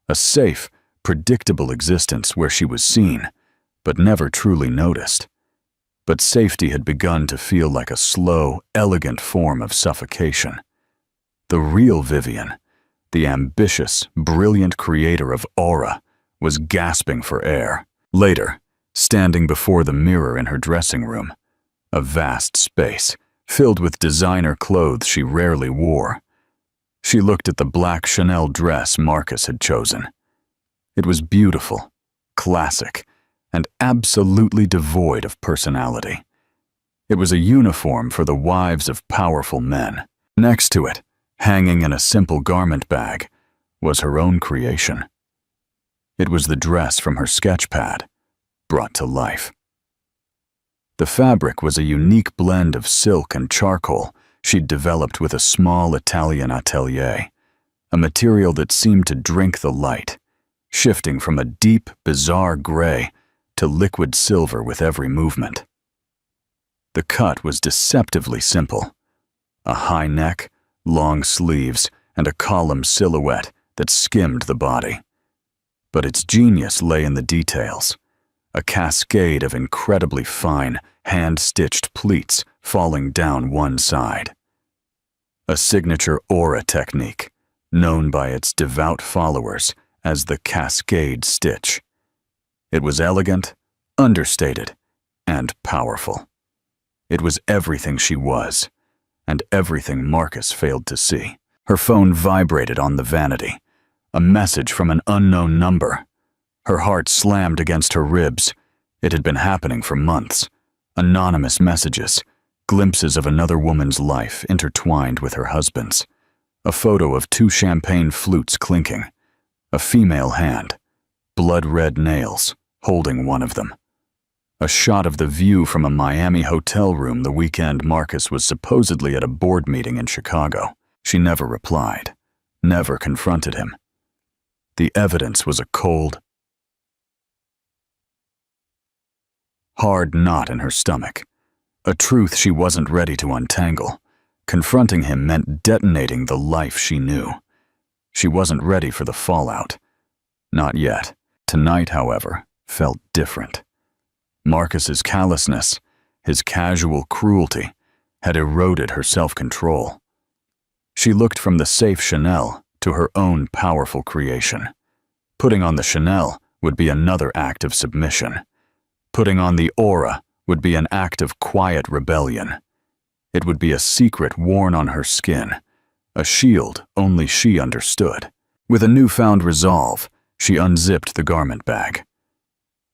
A safe, predictable existence where she was seen, but never truly noticed. But safety had begun to feel like a slow, elegant form of suffocation. The real Vivian, the ambitious, brilliant creator of aura, was gasping for air. Later, standing before the mirror in her dressing room, a vast space filled with designer clothes she rarely wore, she looked at the black Chanel dress Marcus had chosen. It was beautiful, classic, and absolutely devoid of personality. It was a uniform for the wives of powerful men. Next to it, hanging in a simple garment bag, was her own creation. It was the dress from her sketchpad, brought to life. The fabric was a unique blend of silk and charcoal she'd developed with a small Italian atelier, a material that seemed to drink the light, shifting from a deep, bizarre gray to liquid silver with every movement. The cut was deceptively simple: a high neck, long sleeves, and a column silhouette that skimmed the body. But its genius lay in the details: a cascade of incredibly fine, hand-stitched pleats falling down one side. A signature aura technique, known by its devout followers as the cascade stitch. It was elegant, understated, and powerful. It was everything she was, and everything Marcus failed to see. Her phone vibrated on the vanity, a message from an unknown number. Her heart slammed against her ribs. It had been happening for months. Anonymous messages, glimpses of another woman's life intertwined with her husband's. A photo of two champagne flutes clinking. A female hand, blood-red nails, holding one of them. A shot of the view from a Miami hotel room the weekend Marcus was supposedly at a board meeting in Chicago. She never replied, never confronted him. The evidence was a cold, hard knot in her stomach, a truth she wasn't ready to untangle. Confronting him meant detonating the life she knew. She wasn't ready for the fallout. Not yet. Tonight, however, felt different. Marcus's callousness, his casual cruelty, had eroded her self-control. She looked from the safe Chanel to her own powerful creation. Putting on the Chanel would be another act of submission. Putting on the aura would be an act of quiet rebellion. It would be a secret worn on her skin, a shield only she understood. With a newfound resolve, she unzipped the garment bag.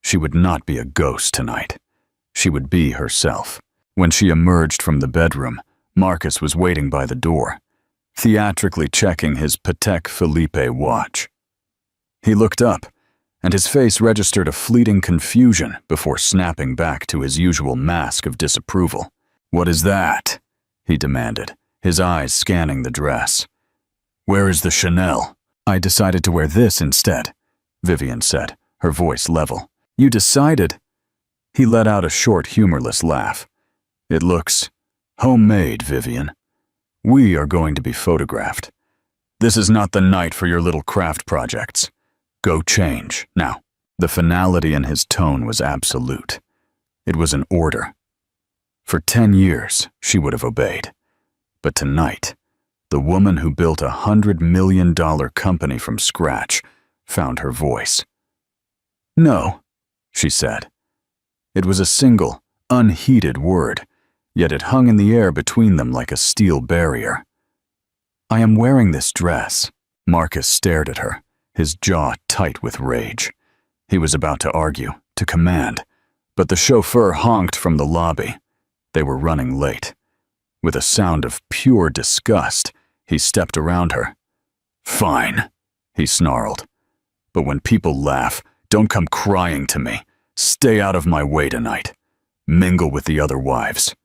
She would not be a ghost tonight. She would be herself. When she emerged from the bedroom, Marcus was waiting by the door, theatrically checking his Patek Philippe watch. He looked up, and his face registered a fleeting confusion before snapping back to his usual mask of disapproval. "What is that?" he demanded, his eyes scanning the dress. "Where is the Chanel?" "I decided to wear this instead," Vivian said, her voice level. "You decided?" He let out a short, humorless laugh. "It looks homemade, Vivian. We are going to be photographed. This is not the night for your little craft projects. Go change, now." The finality in his tone was absolute. It was an order. For 10 years, she would have obeyed. But tonight, the woman who built a $100 million company from scratch found her voice. "No," she said. It was a single, unheeded word, yet it hung in the air between them like a steel barrier. "I am wearing this dress." Marcus stared at her, his jaw tight with rage. He was about to argue, to command, but the chauffeur honked from the lobby. They were running late. With a sound of pure disgust, he stepped around her. "Fine," he snarled. "But when people laugh, don't come crying to me. Stay out of my way tonight. Mingle with the other wives.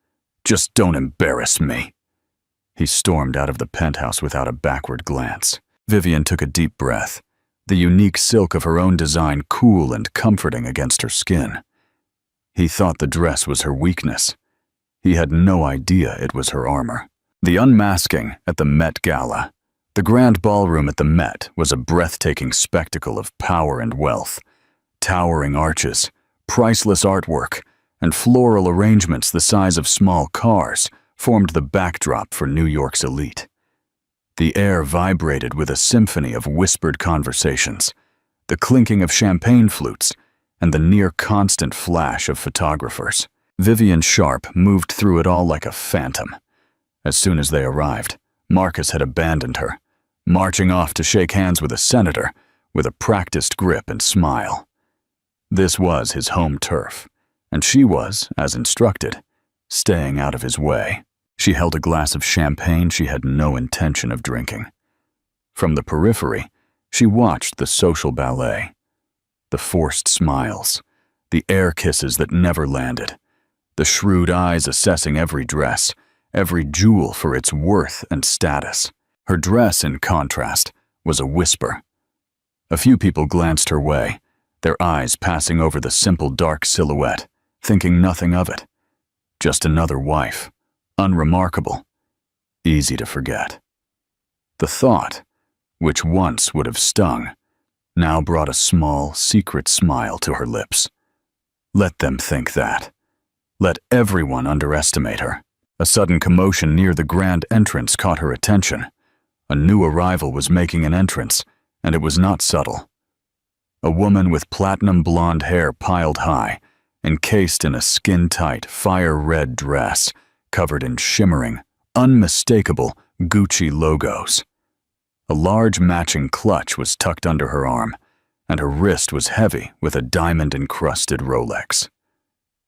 Just don't embarrass me." He stormed out of the penthouse without a backward glance. Vivian took a deep breath, the unique silk of her own design cool and comforting against her skin. He thought the dress was her weakness. He had no idea it was her armor. The unmasking at the Met Gala. The grand ballroom at the Met was a breathtaking spectacle of power and wealth. Towering arches, priceless artwork, and floral arrangements the size of small cars formed the backdrop for New York's elite. The air vibrated with a symphony of whispered conversations, the clinking of champagne flutes, and the near-constant flash of photographers. Vivian Sharp moved through it all like a phantom. As soon as they arrived, Marcus had abandoned her, marching off to shake hands with a senator with a practiced grip and smile. This was his home turf, and she was, as instructed, staying out of his way. She held a glass of champagne she had no intention of drinking. From the periphery, she watched the social ballet. The forced smiles, the air kisses that never landed, the shrewd eyes assessing every dress, every jewel for its worth and status. Her dress, in contrast, was a whisper. A few people glanced her way, their eyes passing over the simple dark silhouette, thinking nothing of it. Just another wife, unremarkable, easy to forget. The thought, which once would have stung, now brought a small, secret smile to her lips. Let them think that. Let everyone underestimate her. A sudden commotion near the grand entrance caught her attention. A new arrival was making an entrance, and it was not subtle. A woman with platinum blonde hair piled high, encased in a skin-tight, fire-red dress, covered in shimmering, unmistakable Gucci logos. A large matching clutch was tucked under her arm, and her wrist was heavy with a diamond-encrusted Rolex.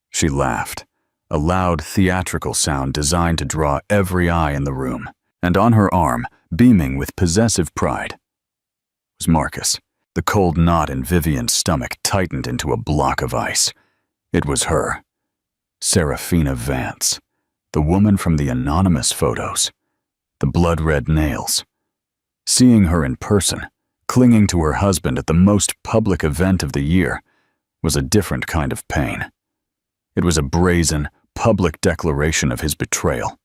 She laughed, a loud theatrical sound designed to draw every eye in the room, and on her arm, beaming with possessive pride, was Marcus. The cold knot in Vivian's stomach tightened into a block of ice. It was her, Serafina Vance, the woman from the anonymous photos, the blood-red nails. Seeing her in person, clinging to her husband at the most public event of the year, was a different kind of pain. It was a brazen, public declaration of his betrayal.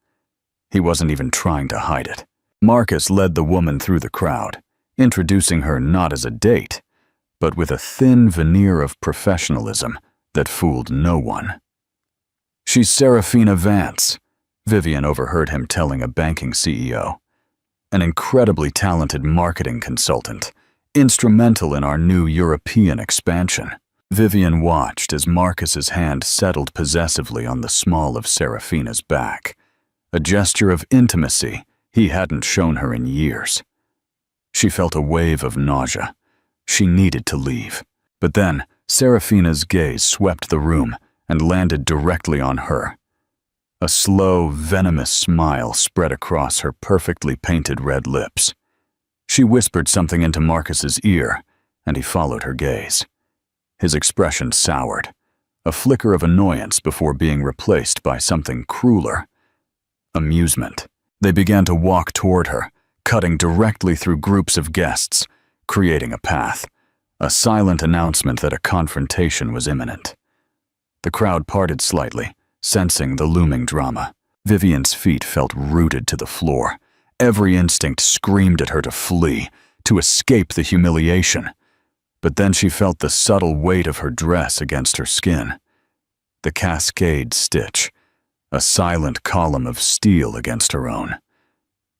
He wasn't even trying to hide it. Marcus led the woman through the crowd, introducing her not as a date, but with a thin veneer of professionalism that fooled no one. "She's Serafina Vance," Vivian overheard him telling a banking CEO. "An incredibly talented marketing consultant, instrumental in our new European expansion." Vivian watched as Marcus's hand settled possessively on the small of Serafina's back, a gesture of intimacy he hadn't shown her in years. She felt a wave of nausea. She needed to leave. But then, Serafina's gaze swept the room and landed directly on her. A slow, venomous smile spread across her perfectly painted red lips. She whispered something into Marcus's ear, and he followed her gaze. His expression soured, a flicker of annoyance before being replaced by something crueler. Amusement. They began to walk toward her, cutting directly through groups of guests, creating a path, a silent announcement that a confrontation was imminent. The crowd parted slightly, sensing the looming drama. Vivian's feet felt rooted to the floor. Every instinct screamed at her to flee, to escape the humiliation. But then she felt the subtle weight of her dress against her skin. The cascade stitch, a silent column of steel against her own.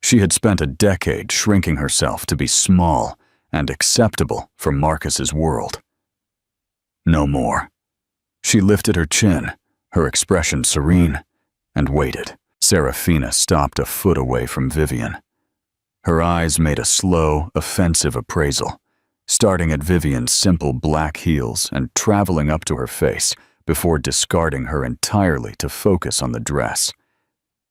She had spent a decade shrinking herself to be small and acceptable for Marcus's world. No more. She lifted her chin, her expression serene, and waited. Serafina stopped a foot away from Vivian. Her eyes made a slow, offensive appraisal, starting at Vivian's simple black heels and traveling up to her face before discarding her entirely to focus on the dress.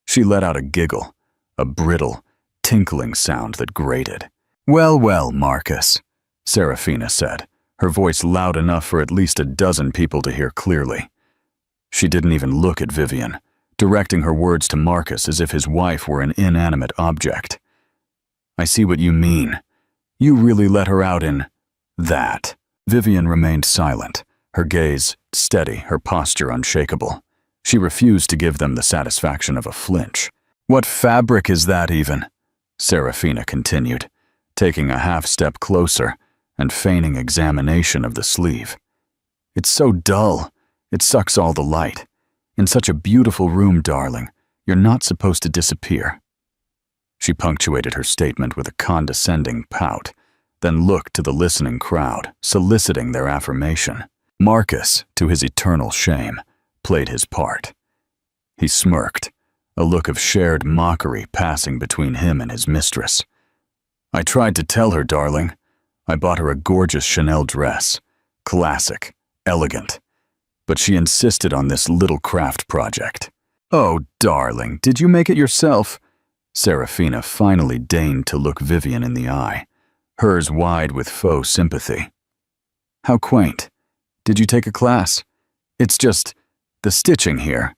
She let out a giggle, a brittle, tinkling sound that grated. "Well, well, Marcus," Serafina said, her voice loud enough for at least a dozen people to hear clearly. She didn't even look at Vivian, directing her words to Marcus as if his wife were an inanimate object. "I see what you mean. You really let her out in that." Vivian remained silent, her gaze steady, her posture unshakable. She refused to give them the satisfaction of a flinch. "What fabric is that even?" Serafina continued, taking a half-step closer and feigning examination of the sleeve. "It's so dull. It sucks all the light. In such a beautiful room, darling, you're not supposed to disappear." She punctuated her statement with a condescending pout, then looked to the listening crowd, soliciting their affirmation. Marcus, to his eternal shame, played his part. He smirked, a look of shared mockery passing between him and his mistress. "I tried to tell her, darling. I bought her a gorgeous Chanel dress. Classic, elegant. But she insisted on this little craft project." "Oh, darling, did you make it yourself?" Serafina finally deigned to look Vivian in the eye, hers wide with faux sympathy. "How quaint. Did you take a class? It's just the stitching here."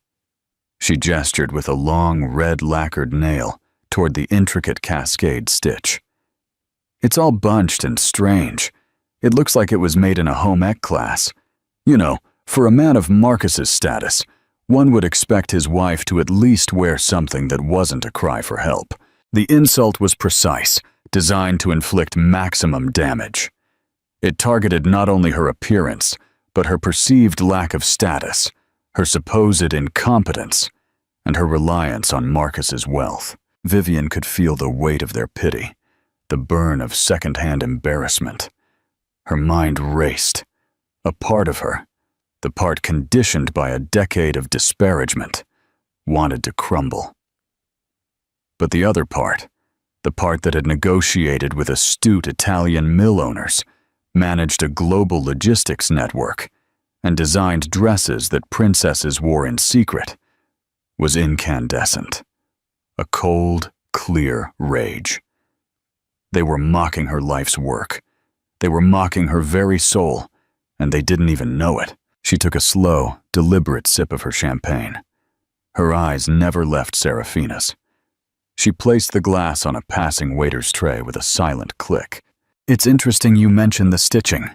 She gestured with a long, red lacquered nail toward the intricate cascade stitch. "It's all bunched and strange. It looks like it was made in a home ec class. You know, for a man of Marcus's status, one would expect his wife to at least wear something that wasn't a cry for help." The insult was precise, designed to inflict maximum damage. It targeted not only her appearance, but her perceived lack of status, her supposed incompetence, and her reliance on Marcus's wealth. Vivian could feel the weight of their pity, the burn of second-hand embarrassment. Her mind raced. A part of her, the part conditioned by a decade of disparagement, wanted to crumble. But the other part, the part that had negotiated with astute Italian mill owners, managed a global logistics network, and designed dresses that princesses wore in secret, was incandescent. A cold, clear rage. They were mocking her life's work. They were mocking her very soul, and they didn't even know it. She took a slow, deliberate sip of her champagne. Her eyes never left Serafina's. She placed the glass on a passing waiter's tray with a silent click. "It's interesting you mention the stitching,"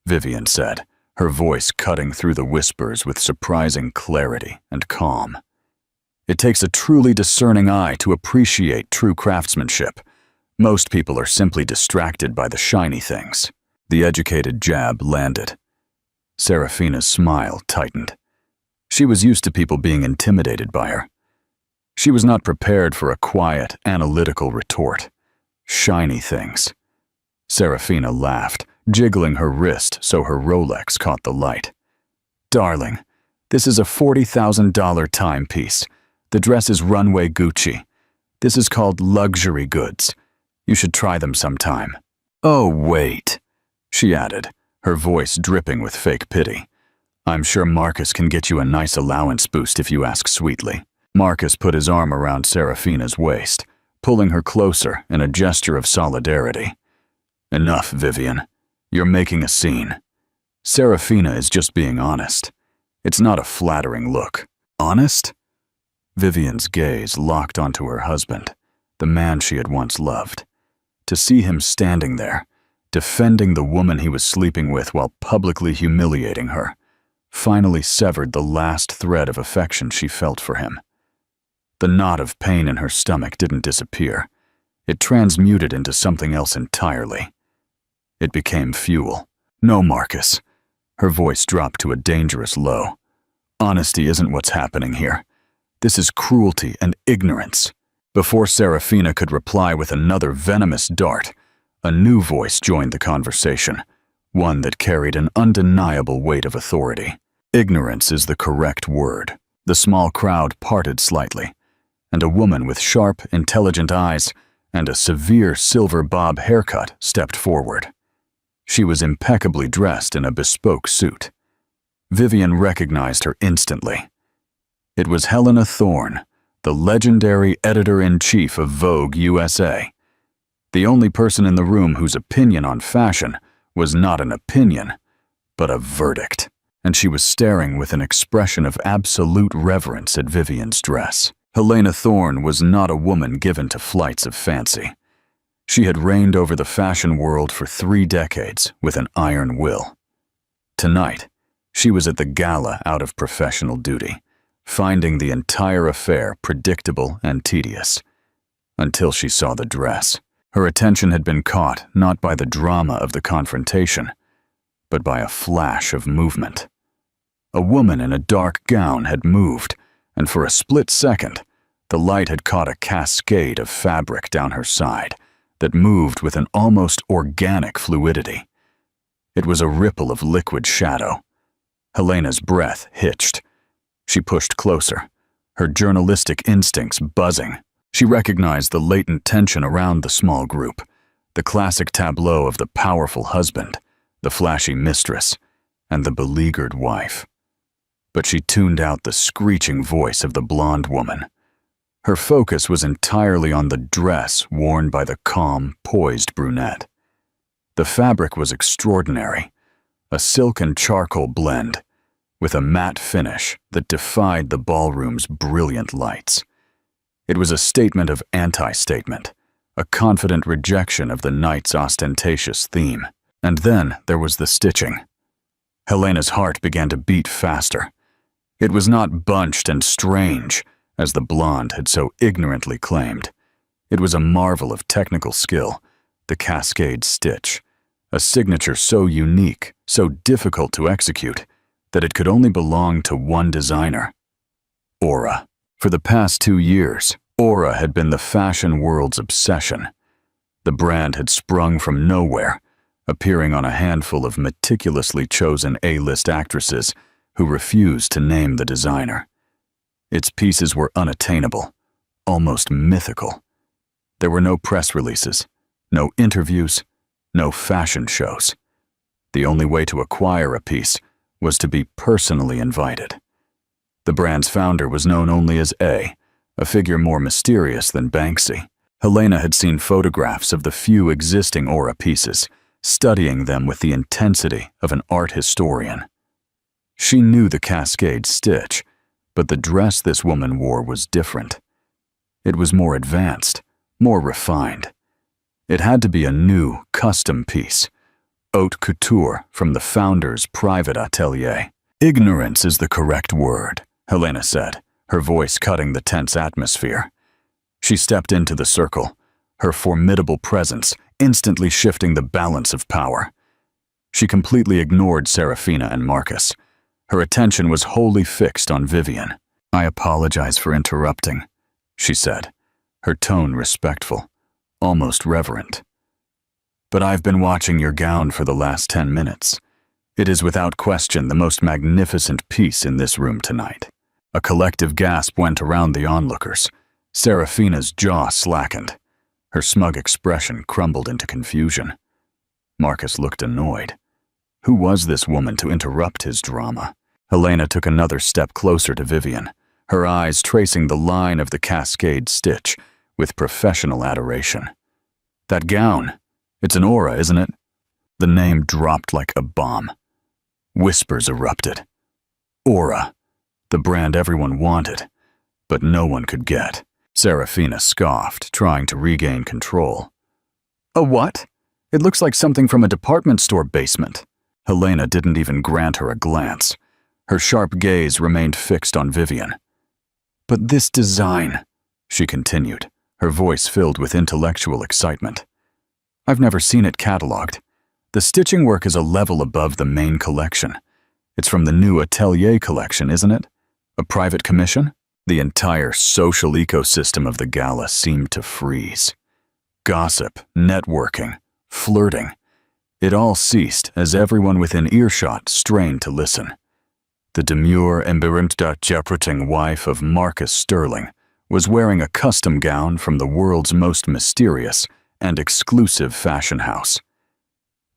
Vivian said, her voice cutting through the whispers with surprising clarity and calm. "It takes a truly discerning eye to appreciate true craftsmanship. Most people are simply distracted by the shiny things." The educated jab landed. Serafina's smile tightened. She was used to people being intimidated by her. She was not prepared for a quiet, analytical retort. Shiny things. Serafina laughed, jiggling her wrist so her Rolex caught the light. "Darling, this is a $40,000 timepiece. The dress is runway Gucci. This is called luxury goods. You should try them sometime." "Oh, wait," she added, her voice dripping with fake pity. "I'm sure Marcus can get you a nice allowance boost if you ask sweetly." Marcus put his arm around Serafina's waist, pulling her closer in a gesture of solidarity. "Enough, Vivian. You're making a scene. Serafina is just being honest. It's not a flattering look." "Honest?" Vivian's gaze locked onto her husband, the man she had once loved. To see him standing there, defending the woman he was sleeping with while publicly humiliating her, finally severed the last thread of affection she felt for him. The knot of pain in her stomach didn't disappear. It transmuted into something else entirely. It became fuel. "No, Marcus." Her voice dropped to a dangerous low. "Honesty isn't what's happening here. This is cruelty and ignorance." Before Serafina could reply with another venomous dart, a new voice joined the conversation, one that carried an undeniable weight of authority. "Ignorance is the correct word." The small crowd parted slightly, and a woman with sharp, intelligent eyes and a severe silver bob haircut stepped forward. She was impeccably dressed in a bespoke suit. Vivian recognized her instantly. It was Helena Thorne, the legendary editor-in-chief of Vogue USA. The only person in the room whose opinion on fashion was not an opinion, but a verdict, and she was staring with an expression of absolute reverence at Vivian's dress. Helena Thorne was not a woman given to flights of fancy. She had reigned over the fashion world for 3 decades with an iron will. Tonight, she was at the gala out of professional duty, finding the entire affair predictable and tedious. Until she saw the dress. Her attention had been caught not by the drama of the confrontation, but by a flash of movement. A woman in a dark gown had moved, and for a split second, the light had caught a cascade of fabric down her side that moved with an almost organic fluidity. It was a ripple of liquid shadow. Helena's breath hitched. She pushed closer, her journalistic instincts buzzing. She recognized the latent tension around the small group, the classic tableau of the powerful husband, the flashy mistress, and the beleaguered wife. But she tuned out the screeching voice of the blonde woman. Her focus was entirely on the dress worn by the calm, poised brunette. The fabric was extraordinary, a silk and charcoal blend, with a matte finish that defied the ballroom's brilliant lights. It was a statement of anti-statement, a confident rejection of the night's ostentatious theme. And then there was the stitching. Helena's heart began to beat faster. It was not bunched and strange, as the blonde had so ignorantly claimed. It was a marvel of technical skill, the cascade stitch, a signature so unique, so difficult to execute, that it could only belong to one designer. Aura. For the past 2 years, Aura had been the fashion world's obsession. The brand had sprung from nowhere, appearing on a handful of meticulously chosen A-list actresses who refused to name the designer. Its pieces were unattainable, almost mythical. There were no press releases, no interviews, no fashion shows. The only way to acquire a piece was to be personally invited. The brand's founder was known only as A figure more mysterious than Banksy. Helena had seen photographs of the few existing Aura pieces, studying them with the intensity of an art historian. She knew the cascade stitch, but the dress this woman wore was different. It was more advanced, more refined. It had to be a new, custom piece, haute couture from the founder's private atelier. Ignorance is the correct word, Helena said, her voice cutting the tense atmosphere. She stepped into the circle, her formidable presence instantly shifting the balance of power. She completely ignored Serafina and Marcus. Her attention was wholly fixed on Vivian. "I apologize for interrupting," she said, her tone respectful, almost reverent. "But I've been watching your gown for the last 10 minutes. It is without question the most magnificent piece in this room tonight." A collective gasp went around the onlookers. Serafina's jaw slackened. Her smug expression crumbled into confusion. Marcus looked annoyed. Who was this woman to interrupt his drama? Helena took another step closer to Vivian, her eyes tracing the line of the cascade stitch with professional adoration. "That gown, it's an Aura, isn't it?" The name dropped like a bomb. Whispers erupted. Aura, the brand everyone wanted, but no one could get. Serafina scoffed, trying to regain control. "A what? It looks like something from a department store basement." Helena didn't even grant her a glance. Her sharp gaze remained fixed on Vivian. "But this design," she continued, her voice filled with intellectual excitement. "I've never seen it cataloged. The stitching work is a level above the main collection. It's from the new Atelier collection, isn't it? A private commission?" The entire social ecosystem of the gala seemed to freeze. Gossip, networking, flirting. It all ceased as everyone within earshot strained to listen. The demure and berühmte wife of Marcus Sterling was wearing a custom gown from the world's most mysterious and exclusive fashion house.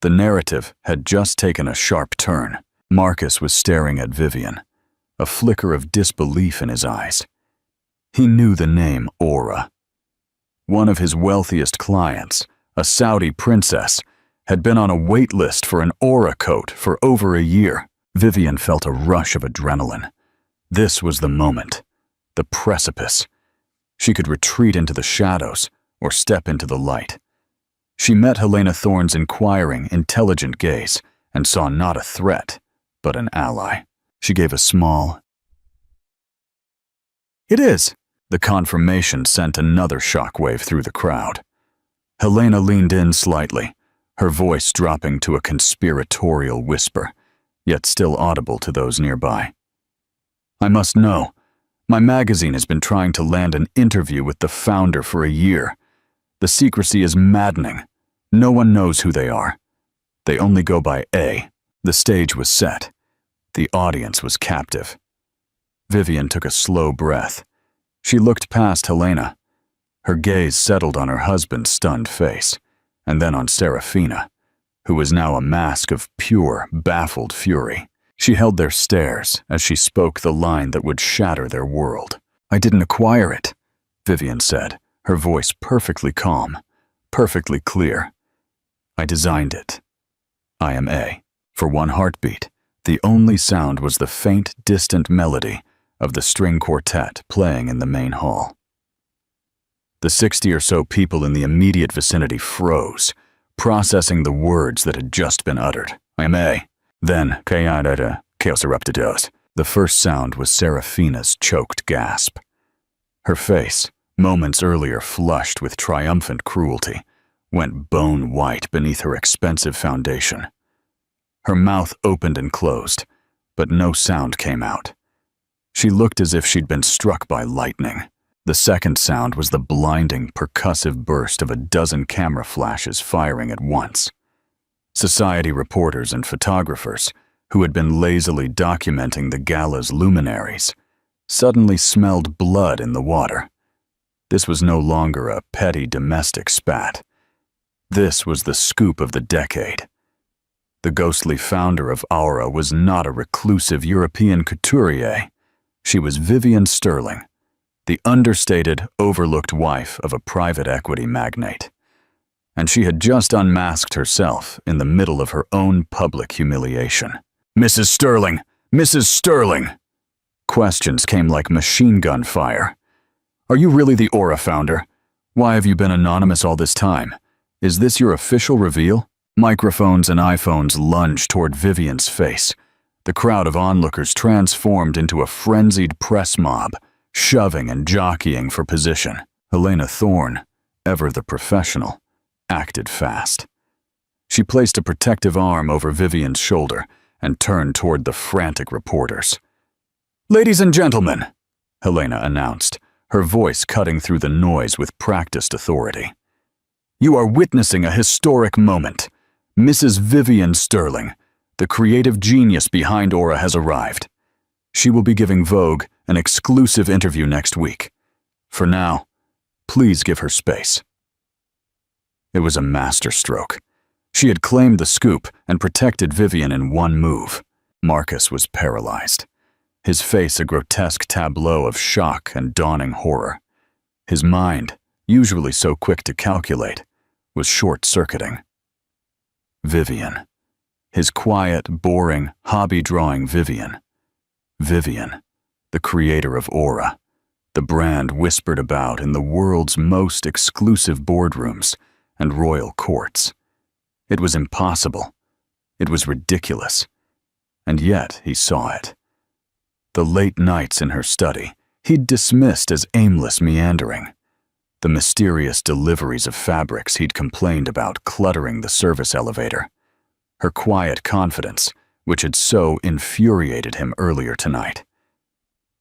The narrative had just taken a sharp turn. Marcus was staring at Vivian, a flicker of disbelief in his eyes. He knew the name Aura. One of his wealthiest clients, a Saudi princess, had been on a wait list for an Aura coat for over a year. Vivian felt a rush of adrenaline. This was the moment, the precipice. She could retreat into the shadows or step into the light. She met Helena Thorne's inquiring, intelligent gaze and saw not a threat, but an ally. She gave a small, "It is." The confirmation sent another shockwave through the crowd. Helena leaned in slightly, her voice dropping to a conspiratorial whisper. yet still audible to those nearby. "I must know. My magazine has been trying to land an interview with the founder for a year. The secrecy is maddening. No one knows who they are. They only go by A." The stage was set. The audience was captive. Vivian took a slow breath. She looked past Helena. Her gaze settled on her husband's stunned face, and then on Serafina, who was now a mask of pure, baffled fury. She held their stares as she spoke the line that would shatter their world. "I didn't acquire it," Vivian said, her voice perfectly calm, perfectly clear. "I designed it. I am A." For one heartbeat, the only sound was the faint, distant melody of the string quartet playing in the main hall. The 60 or so people in the immediate vicinity froze, processing the words that had just been uttered. "I am A." Then, chaos erupted. The first sound was Serafina's choked gasp. Her face, moments earlier flushed with triumphant cruelty, went bone white beneath her expensive foundation. Her mouth opened and closed, but no sound came out. She looked as if she'd been struck by lightning. The second sound was the blinding, percussive burst of a dozen camera flashes firing at once. Society reporters and photographers, who had been lazily documenting the gala's luminaries, suddenly smelled blood in the water. This was no longer a petty domestic spat. This was the scoop of the decade. The ghostly founder of Aura was not a reclusive European couturier. She was Vivian Sterling, the understated, overlooked wife of a private equity magnate. And she had just unmasked herself in the middle of her own public humiliation. "Mrs. Sterling! Mrs. Sterling!" Questions came like machine gun fire. "Are you really the Aura founder? Why have you been anonymous all this time? Is this your official reveal?" Microphones and iPhones lunged toward Vivian's face. The crowd of onlookers transformed into a frenzied press mob, shoving and jockeying for position. Helena Thorne, ever the professional, acted fast. She placed a protective arm over Vivian's shoulder and turned toward the frantic reporters. "Ladies and gentlemen," Helena announced, her voice cutting through the noise with practiced authority. "You are witnessing a historic moment. Mrs. Vivian Sterling, the creative genius behind Aura, has arrived. She will be giving Vogue an exclusive interview next week. For now, please give her space." It was a masterstroke. She had claimed the scoop and protected Vivian in one move. Marcus was paralyzed, his face a grotesque tableau of shock and dawning horror. His mind, usually so quick to calculate, was short-circuiting. Vivian. His quiet, boring, hobby-drawing Vivian. Vivian, the creator of Aura, the brand whispered about in the world's most exclusive boardrooms and royal courts. It was impossible. It was ridiculous. And yet he saw it. The late nights in her study he'd dismissed as aimless meandering. The mysterious deliveries of fabrics he'd complained about cluttering the service elevator. Her quiet confidence, which had so infuriated him earlier tonight.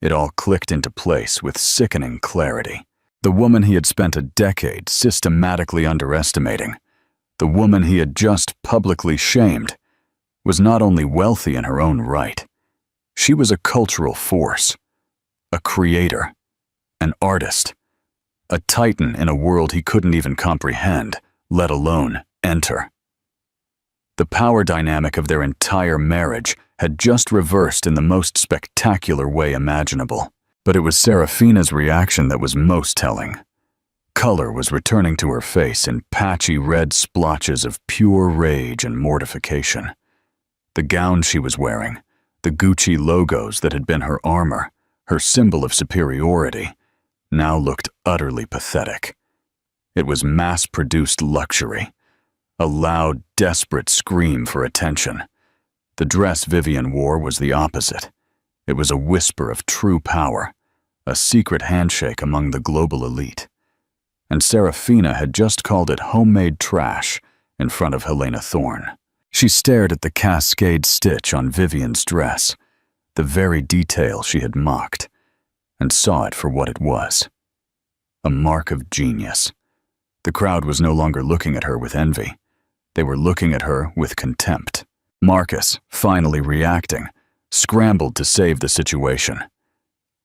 It all clicked into place with sickening clarity. The woman he had spent a decade systematically underestimating, the woman he had just publicly shamed, was not only wealthy in her own right. She was a cultural force, a creator, an artist, a titan in a world he couldn't even comprehend, let alone enter. The power dynamic of their entire marriage had just reversed in the most spectacular way imaginable. But it was Serafina's reaction that was most telling. Color was returning to her face in patchy red splotches of pure rage and mortification. The gown she was wearing, the Gucci logos that had been her armor, her symbol of superiority, now looked utterly pathetic. It was mass-produced luxury, a loud, desperate scream for attention. The dress Vivian wore was the opposite. It was a whisper of true power, a secret handshake among the global elite. And Serafina had just called it homemade trash in front of Helena Thorne. She stared at the cascade stitch on Vivian's dress, the very detail she had mocked, and saw it for what it was. A mark of genius. The crowd was no longer looking at her with envy. They were looking at her with contempt. Marcus, finally reacting, scrambled to save the situation.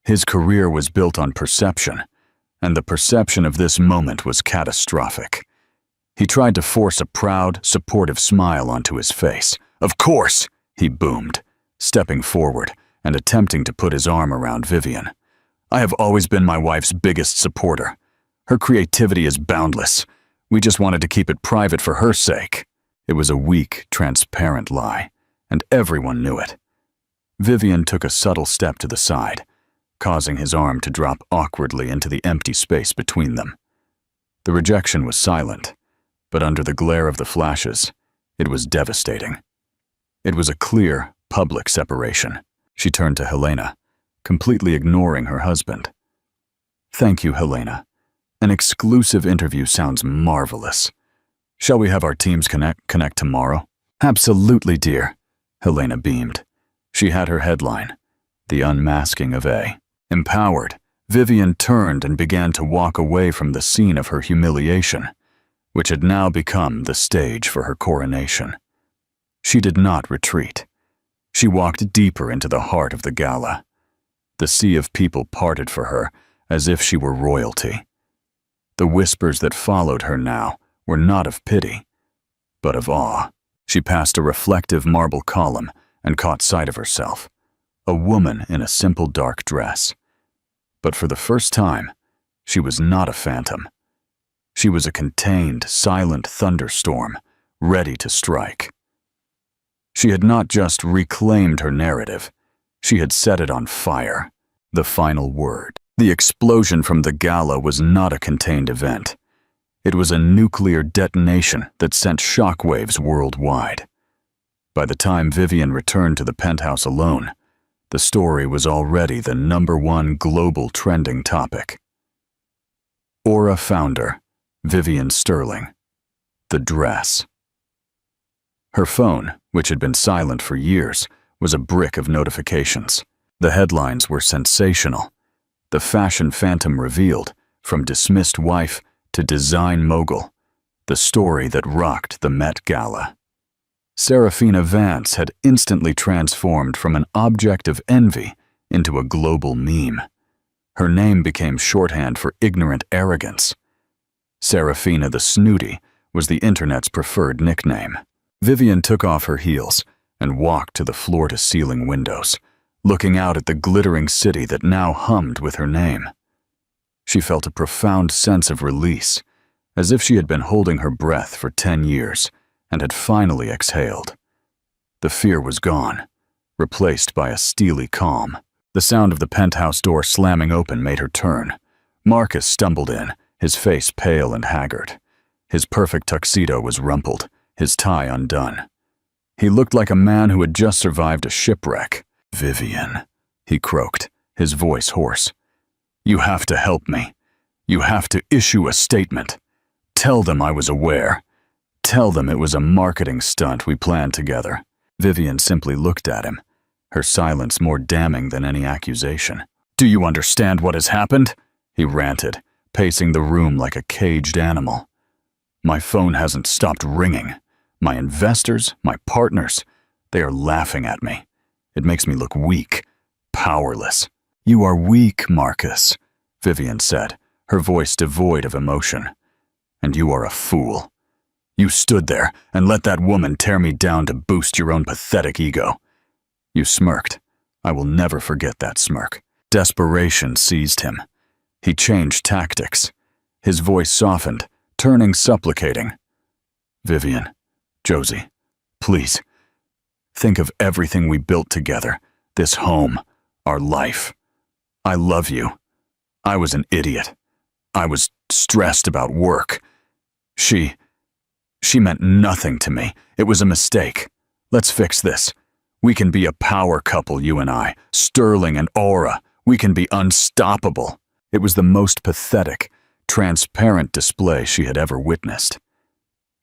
His career was built on perception, and the perception of this moment was catastrophic. He tried to force a proud, supportive smile onto his face. "Of course," he boomed, stepping forward and attempting to put his arm around Vivian. "I have always been my wife's biggest supporter. Her creativity is boundless. We just wanted to keep it private for her sake." It was a weak, transparent lie, and everyone knew it. Vivian took a subtle step to the side, causing his arm to drop awkwardly into the empty space between them. The rejection was silent, but under the glare of the flashes, it was devastating. It was a clear, public separation. She turned to Helena, completely ignoring her husband. "Thank you, Helena. An exclusive interview sounds marvelous. Shall we have our teams connect tomorrow?" "Absolutely, dear," Helena beamed. She had her headline, "The Unmasking of A." Empowered, Vivian turned and began to walk away from the scene of her humiliation, which had now become the stage for her coronation. She did not retreat. She walked deeper into the heart of the gala. The sea of people parted for her as if she were royalty. The whispers that followed her now were not of pity, but of awe. She passed a reflective marble column and caught sight of herself, a woman in a simple dark dress. But for the first time, she was not a phantom. She was a contained, silent thunderstorm, ready to strike. She had not just reclaimed her narrative, she had set it on fire. The final word. The explosion from the gala was not a contained event. It was a nuclear detonation that sent shockwaves worldwide. By the time Vivian returned to the penthouse alone, the story was already the #1 global trending topic. Aura founder, Vivian Sterling. The dress. Her phone, which had been silent for years, was a brick of notifications. The headlines were sensational. The fashion phantom revealed, from dismissed wife to design mogul, the story that rocked the Met Gala. Serafina Vance had instantly transformed from an object of envy into a global meme. Her name became shorthand for ignorant arrogance. Serafina the Snooty was the internet's preferred nickname. Vivian took off her heels and walked to the floor-to-ceiling windows, looking out at the glittering city that now hummed with her name. She felt a profound sense of release, as if she had been holding her breath for 10 years and had finally exhaled. The fear was gone, replaced by a steely calm. The sound of the penthouse door slamming open made her turn. Marcus stumbled in, his face pale and haggard. His perfect tuxedo was rumpled, his tie undone. He looked like a man who had just survived a shipwreck. "Vivian," he croaked, his voice hoarse. "You have to help me. You have to issue a statement. Tell them I was aware. Tell them it was a marketing stunt we planned together." Vivian simply looked at him, her silence more damning than any accusation. "Do you understand what has happened?" he ranted, pacing the room like a caged animal. "My phone hasn't stopped ringing. My investors, my partners, they are laughing at me. It makes me look weak, powerless." "You are weak, Marcus," Vivian said, her voice devoid of emotion. "And you are a fool. You stood there and let that woman tear me down to boost your own pathetic ego." You smirked. I will never forget that smirk. Desperation seized him. He changed tactics. His voice softened, turning supplicating. "Vivian, Josie, please. Think of everything we built together, this home, our life. I love you. I was an idiot. I was stressed about work. She meant nothing to me. It was a mistake. Let's fix this. We can be a power couple, you and I. Sterling and Aura. We can be unstoppable." It was the most pathetic, transparent display she had ever witnessed.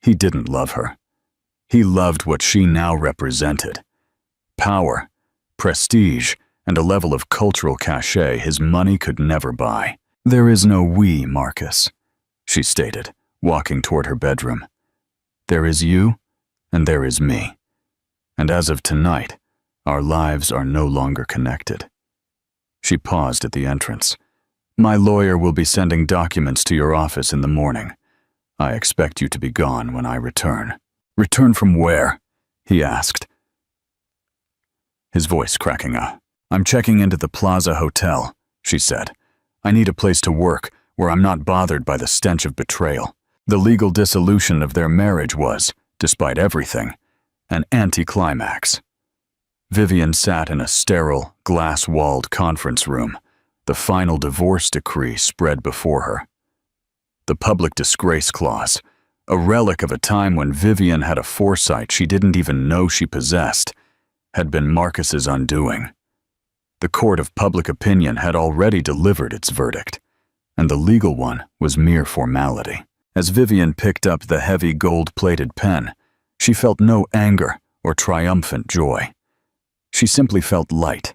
He didn't love her. He loved what she now represented: power, prestige, and a level of cultural cachet his money could never buy. "There is no we, Marcus," she stated, walking toward her bedroom. "There is you, and there is me. And as of tonight, our lives are no longer connected." She paused at the entrance. "My lawyer will be sending documents to your office in the morning. I expect you to be gone when I return." "Return from where?" he asked, his voice cracking up. "I'm checking into the Plaza Hotel," she said. "I need a place to work where I'm not bothered by the stench of betrayal." The legal dissolution of their marriage was, despite everything, an anticlimax. Vivian sat in a sterile, glass-walled conference room, the final divorce decree spread before her. The public disgrace clause, a relic of a time when Vivian had a foresight she didn't even know she possessed, had been Marcus's undoing. The court of public opinion had already delivered its verdict, and the legal one was mere formality. As Vivian picked up the heavy gold-plated pen, she felt no anger or triumphant joy. She simply felt light.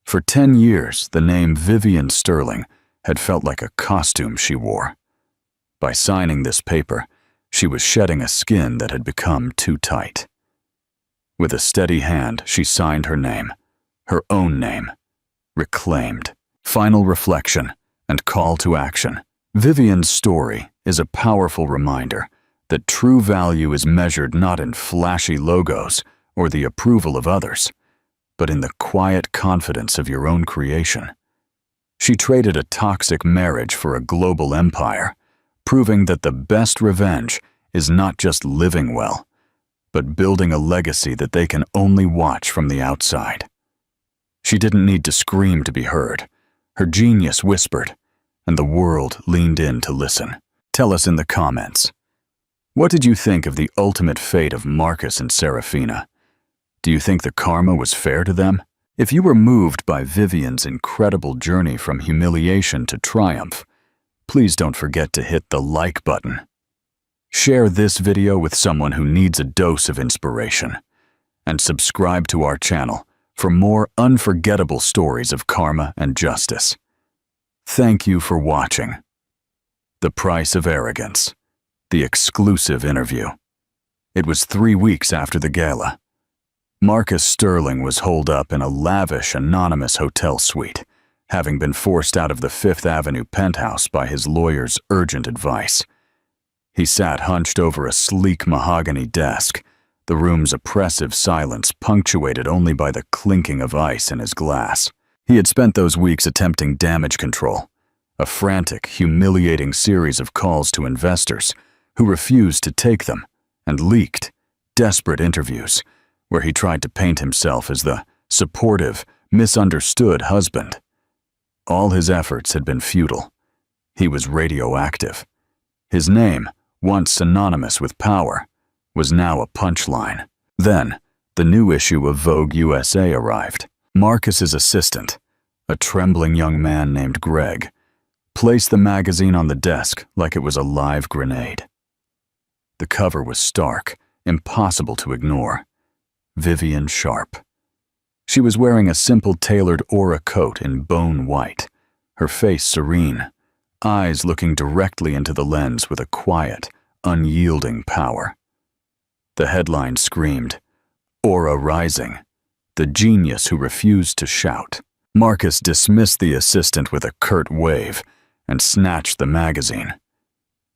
For 10 years, the name Vivian Sterling had felt like a costume she wore. By signing this paper, she was shedding a skin that had become too tight. With a steady hand, she signed her name, her own name, reclaimed. Final reflection and call to action. Vivian's story is a powerful reminder that true value is measured not in flashy logos or the approval of others, but in the quiet confidence of your own creation. She traded a toxic marriage for a global empire, proving that the best revenge is not just living well, but building a legacy that they can only watch from the outside. She didn't need to scream to be heard. Her genius whispered, and the world leaned in to listen. Tell us in the comments. What did you think of the ultimate fate of Marcus and Serafina? Do you think the karma was fair to them? If you were moved by Vivian's incredible journey from humiliation to triumph, please don't forget to hit the like button. Share this video with someone who needs a dose of inspiration, and subscribe to our channel for more unforgettable stories of karma and justice. Thank you for watching. The Price of Arrogance, the exclusive interview. It was 3 weeks after the gala. Marcus Sterling was holed up in a lavish, anonymous hotel suite, having been forced out of the Fifth Avenue penthouse by his lawyer's urgent advice. He sat hunched over a sleek mahogany desk, the room's oppressive silence punctuated only by the clinking of ice in his glass. He had spent those weeks attempting damage control, a frantic, humiliating series of calls to investors who refused to take them, and leaked, desperate interviews where he tried to paint himself as the supportive, misunderstood husband. All his efforts had been futile. He was radioactive. His name, once synonymous with power, was now a punchline. Then, the new issue of Vogue USA arrived. Marcus's assistant, a trembling young man named Greg, placed the magazine on the desk like it was a live grenade. The cover was stark, impossible to ignore. Vivian Sharp. She was wearing a simple tailored aura coat in bone white, her face serene, eyes looking directly into the lens with a quiet, unyielding power. The headline screamed, "Aura Rising, the genius who refused to shout." Marcus dismissed the assistant with a curt wave and snatched the magazine.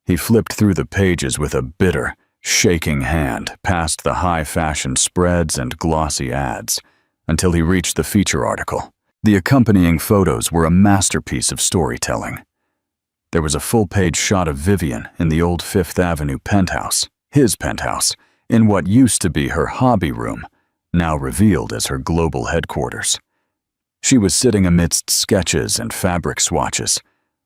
He flipped through the pages with a bitter, shaking hand past the high-fashion spreads and glossy ads until he reached the feature article. The accompanying photos were a masterpiece of storytelling. There was a full-page shot of Vivian in the old Fifth Avenue penthouse, his penthouse, in what used to be her hobby room, now revealed as her global headquarters. She was sitting amidst sketches and fabric swatches,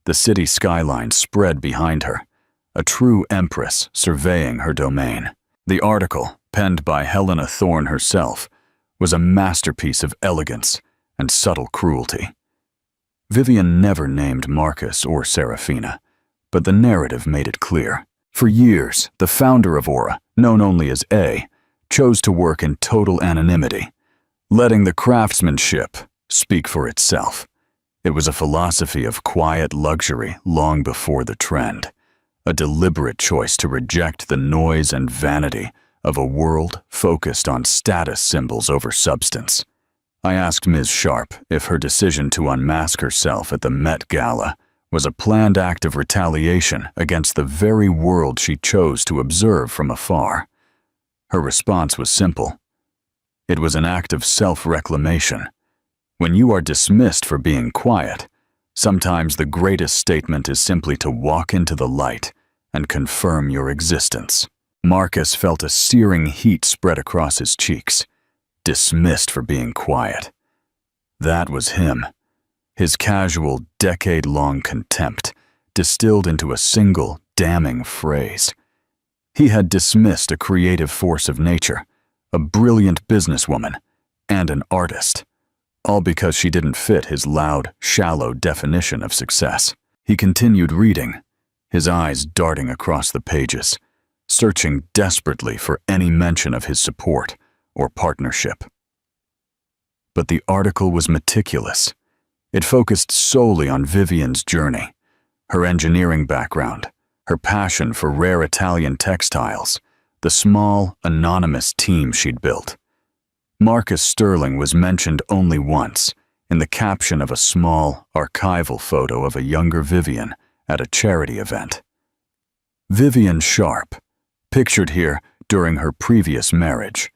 the city skyline spread behind her, a true empress surveying her domain. The article, penned by Helena Thorne herself, was a masterpiece of elegance and subtle cruelty. Vivian never named Marcus or Serafina, but the narrative made it clear. For years, the founder of Aura, known only as A, chose to work in total anonymity, letting the craftsmanship speak for itself. It was a philosophy of quiet luxury long before the trend, a deliberate choice to reject the noise and vanity of a world focused on status symbols over substance. I asked Ms. Sharp if her decision to unmask herself at the Met Gala was a planned act of retaliation against the very world she chose to observe from afar. Her response was simple. It was an act of self-reclamation. When you are dismissed for being quiet, sometimes the greatest statement is simply to walk into the light and confirm your existence. Marcus felt a searing heat spread across his cheeks. Dismissed for being quiet. That was him. His casual, decade-long contempt distilled into a single, damning phrase. He had dismissed a creative force of nature, a brilliant businesswoman, and an artist, all because she didn't fit his loud, shallow definition of success. He continued reading, his eyes darting across the pages, searching desperately for any mention of his support or partnership. But the article was meticulous. It focused solely on Vivian's journey, her engineering background, her passion for rare Italian textiles, the small, anonymous team she'd built. Marcus Sterling was mentioned only once, in the caption of a small, archival photo of a younger Vivian at a charity event. Vivian Sharp, pictured here during her previous marriage,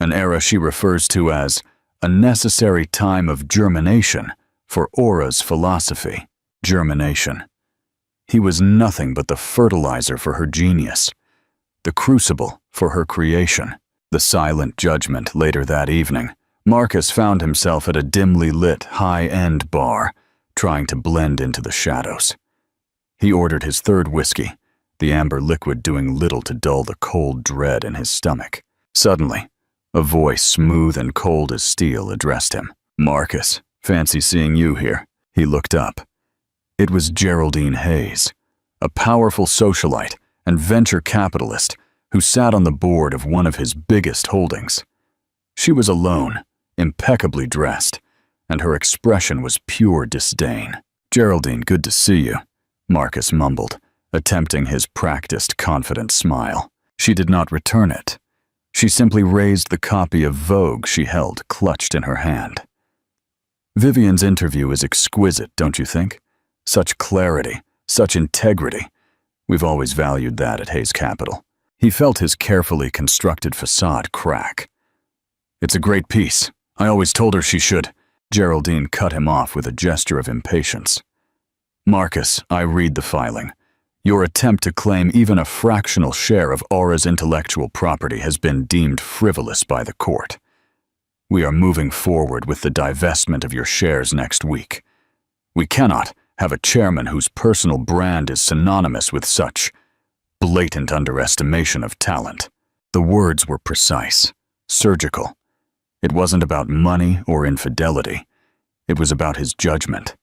an era she refers to as a necessary time of germination for Aura's philosophy. Germination. He was nothing but the fertilizer for her genius, the crucible for her creation. The silent judgment later that evening, Marcus found himself at a dimly lit, high-end bar, trying to blend into the shadows. He ordered his third whiskey, the amber liquid doing little to dull the cold dread in his stomach. Suddenly, a voice smooth and cold as steel addressed him. "Marcus, fancy seeing you here." He looked up. It was Geraldine Hayes, a powerful socialite and venture capitalist who sat on the board of one of his biggest holdings. She was alone, impeccably dressed, and her expression was pure disdain. "Geraldine, good to see you," Marcus mumbled, attempting his practiced, confident smile. She did not return it. She simply raised the copy of Vogue she held clutched in her hand. Vivian's interview is exquisite, don't you think? Such clarity, such integrity. We've always valued that at Hayes Capital. He felt his carefully constructed facade crack. "It's a great piece. I always told her she should." Geraldine cut him off with a gesture of impatience. "Marcus, I read the filing. Your attempt to claim even a fractional share of Aura's intellectual property has been deemed frivolous by the court. We are moving forward with the divestment of your shares next week. We cannot have a chairman whose personal brand is synonymous with such blatant underestimation of talent." The words were precise, surgical. It wasn't about money or infidelity. It was about his judgment.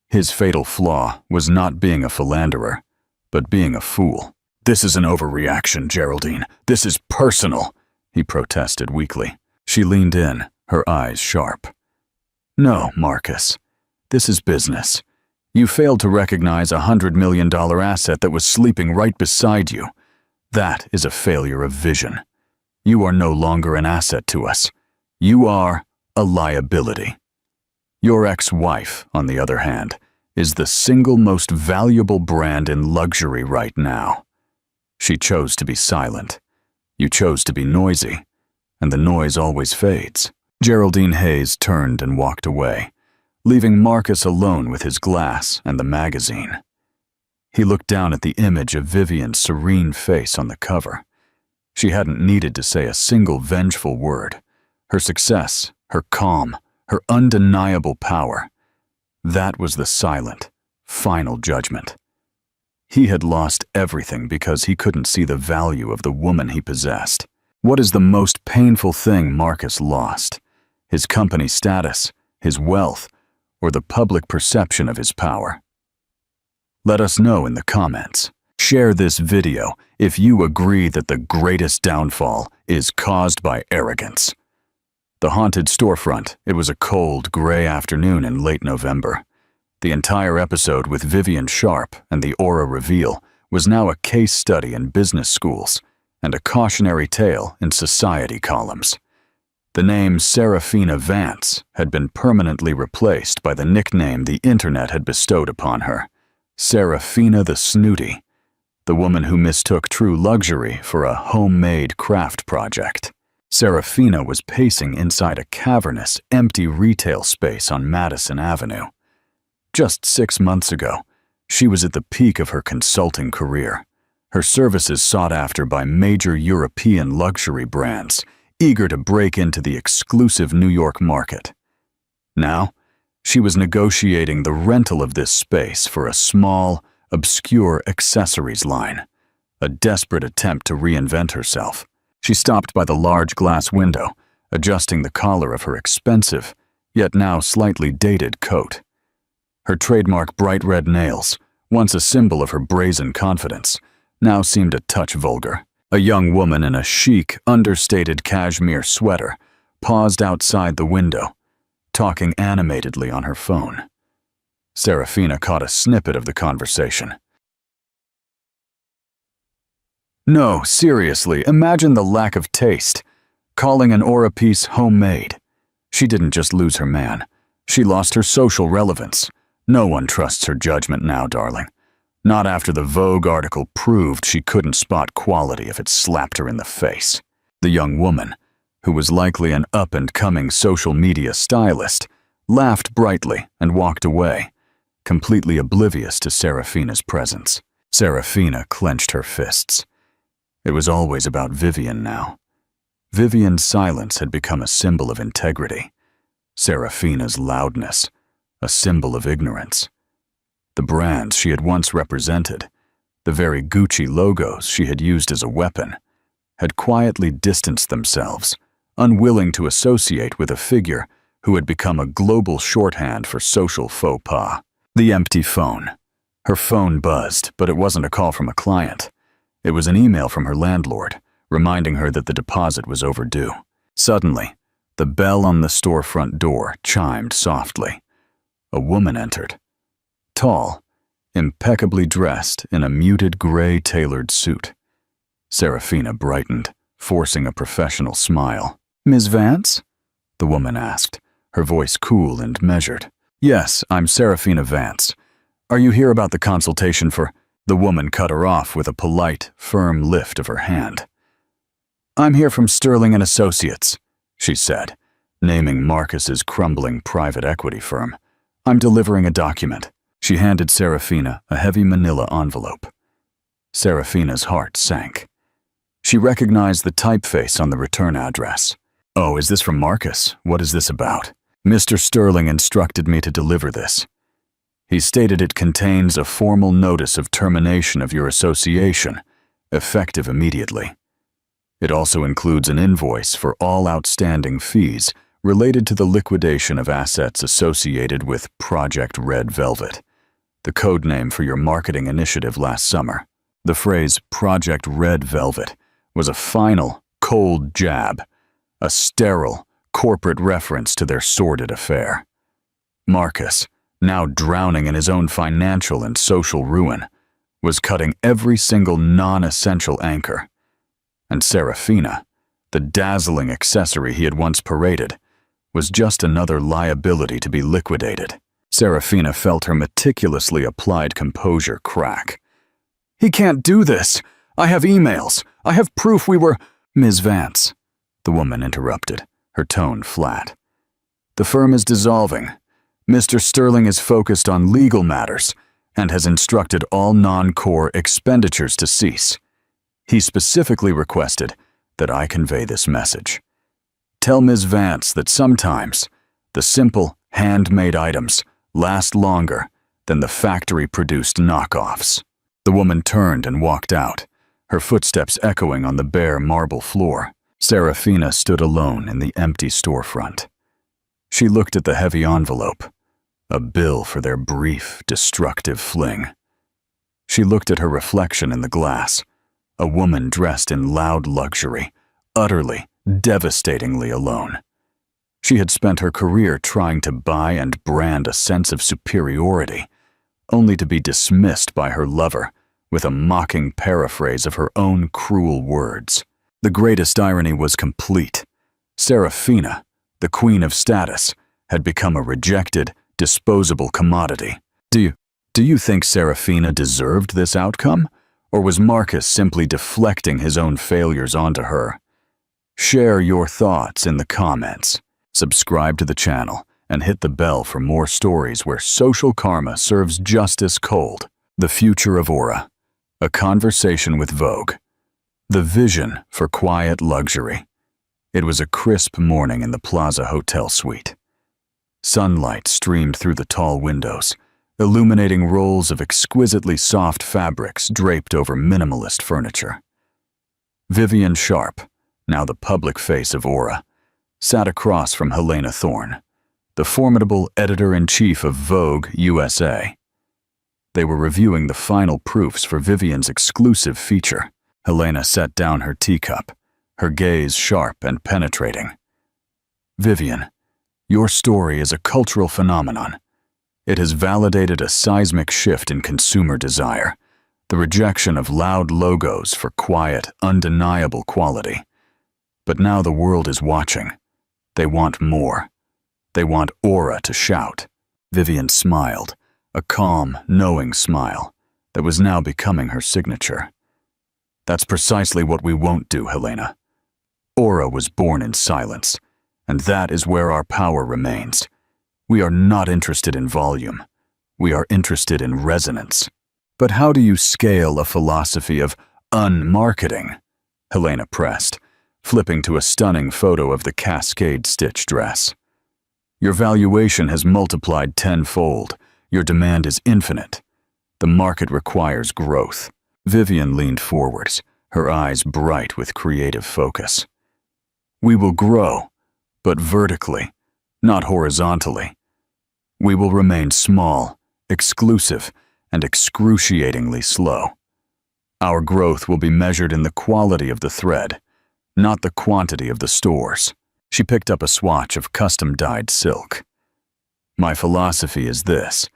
His fatal flaw was not being a philanderer, but being a fool. "This is an overreaction, Geraldine. This is personal," he protested weakly. She leaned in, her eyes sharp. "No, Marcus. This is business. You failed to recognize a $100 million asset that was sleeping right beside you. That is a failure of vision. You are no longer an asset to us. You are a liability. Your ex-wife, on the other hand, is the single most valuable brand in luxury right now. She chose to be silent. You chose to be noisy, and the noise always fades." Geraldine Hayes turned and walked away, leaving Marcus alone with his glass and the magazine. He looked down at the image of Vivian's serene face on the cover. She hadn't needed to say a single vengeful word. Her success, her calm, her undeniable power. That was the silent, final judgment. He had lost everything because he couldn't see the value of the woman he possessed. What is the most painful thing Marcus lost? His company status, his wealth, or the public perception of his power? Let us know in the comments. Share this video if you agree that the greatest downfall is caused by arrogance. The haunted storefront, it was a cold, gray afternoon in late November. The entire episode with Vivian Sharp and the aura reveal was now a case study in business schools and a cautionary tale in society columns. The name Serafina Vance had been permanently replaced by the nickname the internet had bestowed upon her, Serafina the Snooty, the woman who mistook true luxury for a homemade craft project. Serafina was pacing inside a cavernous, empty retail space on Madison Avenue. Just 6 months ago, she was at the peak of her consulting career, her services sought after by major European luxury brands, eager to break into the exclusive New York market. Now, she was negotiating the rental of this space for a small, obscure accessories line, a desperate attempt to reinvent herself. She stopped by the large glass window, adjusting the collar of her expensive, yet now slightly dated coat. Her trademark bright red nails, once a symbol of her brazen confidence, now seemed a touch vulgar. A young woman in a chic, understated cashmere sweater paused outside the window, talking animatedly on her phone. Serafina caught a snippet of the conversation. No, seriously, imagine the lack of taste. Calling an aura piece homemade. She didn't just lose her man. She lost her social relevance. No one trusts her judgment now, darling. Not after the Vogue article proved she couldn't spot quality if it slapped her in the face. The young woman, who was likely an up-and-coming social media stylist, laughed brightly and walked away, completely oblivious to Serafina's presence. Serafina clenched her fists. It was always about Vivian now. Vivian's silence had become a symbol of integrity. Serafina's loudness, a symbol of ignorance. The brands she had once represented, the very Gucci logos she had used as a weapon, had quietly distanced themselves, unwilling to associate with a figure who had become a global shorthand for social faux pas. The empty phone. Her phone buzzed, but it wasn't a call from a client. It was an email from her landlord, reminding her that the deposit was overdue. Suddenly, the bell on the storefront door chimed softly. A woman entered. Tall, impeccably dressed in a muted gray tailored suit. Serafina brightened, forcing a professional smile. "Ms. Vance?" the woman asked, her voice cool and measured. "Yes, I'm Serafina Vance. Are you here about the consultation for—" The woman cut her off with a polite, firm lift of her hand. "I'm here from Sterling & Associates," she said, naming Marcus's crumbling private equity firm. "I'm delivering a document." She handed Serafina a heavy manila envelope. Serafina's heart sank. She recognized the typeface on the return address. "Oh, is this from Marcus? What is this about?" "Mr. Sterling instructed me to deliver this. He stated it contains a formal notice of termination of your association, effective immediately. It also includes an invoice for all outstanding fees related to the liquidation of assets associated with Project Red Velvet, the code name for your marketing initiative last summer." The phrase Project Red Velvet was a final, cold jab, a sterile, corporate reference to their sordid affair. Marcus, now drowning in his own financial and social ruin, was cutting every single non-essential anchor. And Serafina, the dazzling accessory he had once paraded, was just another liability to be liquidated. Serafina felt her meticulously applied composure crack. "He can't do this! I have emails! I have proof we were—" "Ms. Vance," the woman interrupted, her tone flat. "The firm is dissolving. Mr. Sterling is focused on legal matters and has instructed all non-core expenditures to cease. He specifically requested that I convey this message. Tell Ms. Vance that sometimes the simple, handmade items last longer than the factory-produced knockoffs." The woman turned and walked out, her footsteps echoing on the bare marble floor. Serafina stood alone in the empty storefront. She looked at the heavy envelope, a bill for their brief, destructive fling. She looked at her reflection in the glass, a woman dressed in loud luxury, utterly, devastatingly alone. She had spent her career trying to buy and brand a sense of superiority, only to be dismissed by her lover with a mocking paraphrase of her own cruel words. The greatest irony was complete. Serafina, the queen of status, had become a rejected, disposable commodity. Do you think Serafina deserved this outcome? Or was Marcus simply deflecting his own failures onto her? Share your thoughts in the comments. Subscribe to the channel and hit the bell for more stories where social karma serves justice cold. The future of Aura. A conversation with Vogue. The vision for quiet luxury. It was a crisp morning in the Plaza Hotel suite. Sunlight streamed through the tall windows, illuminating rolls of exquisitely soft fabrics draped over minimalist furniture. Vivian Sharp, now the public face of Aura, sat across from Helena Thorne, the formidable editor-in-chief of Vogue USA. They were reviewing the final proofs for Vivian's exclusive feature. Helena set down her teacup, her gaze sharp and penetrating. Vivian, your story is a cultural phenomenon. It has validated a seismic shift in consumer desire, the rejection of loud logos for quiet, undeniable quality. But now the world is watching. They want more. They want Aura to shout. Vivian smiled, a calm, knowing smile that was now becoming her signature. That's precisely what we won't do, Helena. Aura was born in silence, and that is where our power remains. We are not interested in volume. We are interested in resonance. But how do you scale a philosophy of unmarketing? Helena pressed, flipping to a stunning photo of the cascade stitch dress. Your valuation has multiplied tenfold. Your demand is infinite. The market requires growth. Vivian leaned forwards, her eyes bright with creative focus. We will grow, but vertically, not horizontally. We will remain small, exclusive, and excruciatingly slow. Our growth will be measured in the quality of the thread, not the quantity of the stores. She picked up a swatch of custom-dyed silk. My philosophy is this: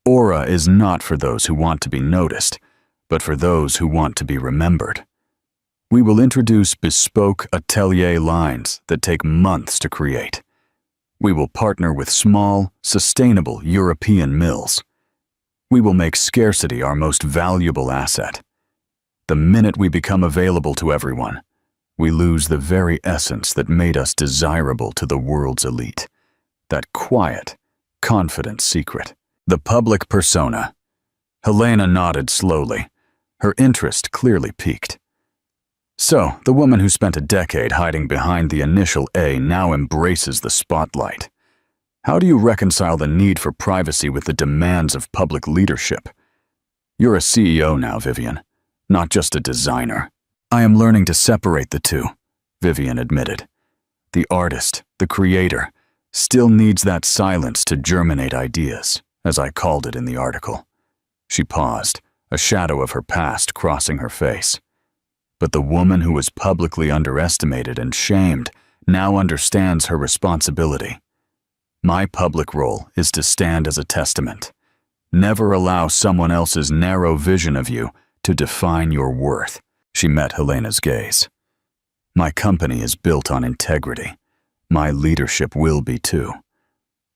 Aura is not for those who want to be noticed, but for those who want to be remembered. We will introduce bespoke atelier lines that take months to create. We will partner with small, sustainable European mills. We will make scarcity our most valuable asset. The minute we become available to everyone, we lose the very essence that made us desirable to the world's elite. That quiet, confident secret. The public persona. Helena nodded slowly, her interest clearly piqued. So, the woman who spent a decade hiding behind the initial A now embraces the spotlight. How do you reconcile the need for privacy with the demands of public leadership? You're a CEO now, Vivian, not just a designer. I am learning to separate the two, Vivian admitted. The artist, the creator, still needs that silence to germinate ideas, as I called it in the article. She paused, a shadow of her past crossing her face. But the woman who was publicly underestimated and shamed now understands her responsibility. My public role is to stand as a testament. Never allow someone else's narrow vision of you to define your worth. She met Helena's gaze. My company is built on integrity. My leadership will be too.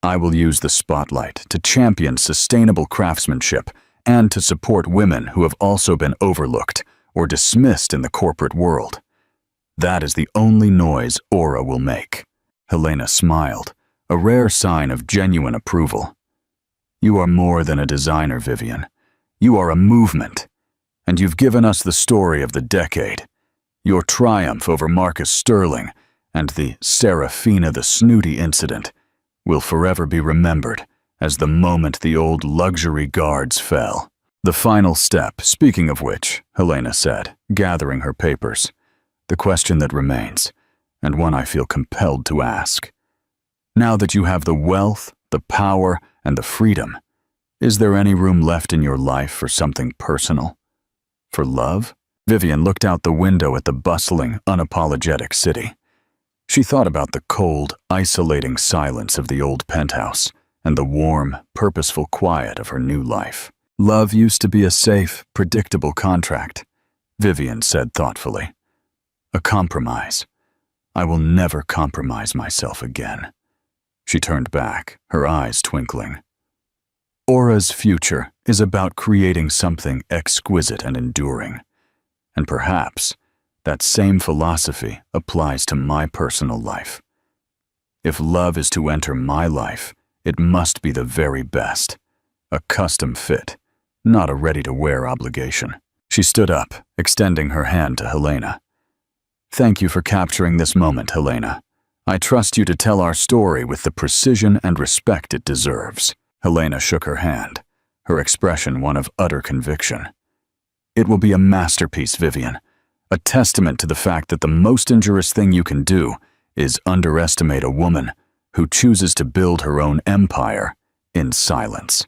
I will use the spotlight to champion sustainable craftsmanship and to support women who have also been overlooked or dismissed in the corporate world. That is the only noise Aura will make. Helena smiled, a rare sign of genuine approval. You are more than a designer, Vivian. You are a movement. And you've given us the story of the decade. Your triumph over Marcus Sterling and the Serafina the Snooty incident will forever be remembered as the moment the old luxury guards fell. The final step, speaking of which, Helena said, gathering her papers. The question that remains, and one I feel compelled to ask. Now that you have the wealth, the power, and the freedom, is there any room left in your life for something personal? For love? Vivian looked out the window at the bustling, unapologetic city. She thought about the cold, isolating silence of the old penthouse and the warm, purposeful quiet of her new life. Love used to be a safe, predictable contract, Vivian said thoughtfully. A compromise. I will never compromise myself again. She turned back, her eyes twinkling. Aura's future is about creating something exquisite and enduring. And perhaps that same philosophy applies to my personal life. If love is to enter my life, it must be the very best. A custom fit, not a ready-to-wear obligation. She stood up, extending her hand to Helena. Thank you for capturing this moment, Helena. I trust you to tell our story with the precision and respect it deserves. Helena shook her hand, her expression one of utter conviction. It will be a masterpiece, Vivian, a testament to the fact that the most injurious thing you can do is underestimate a woman who chooses to build her own empire in silence.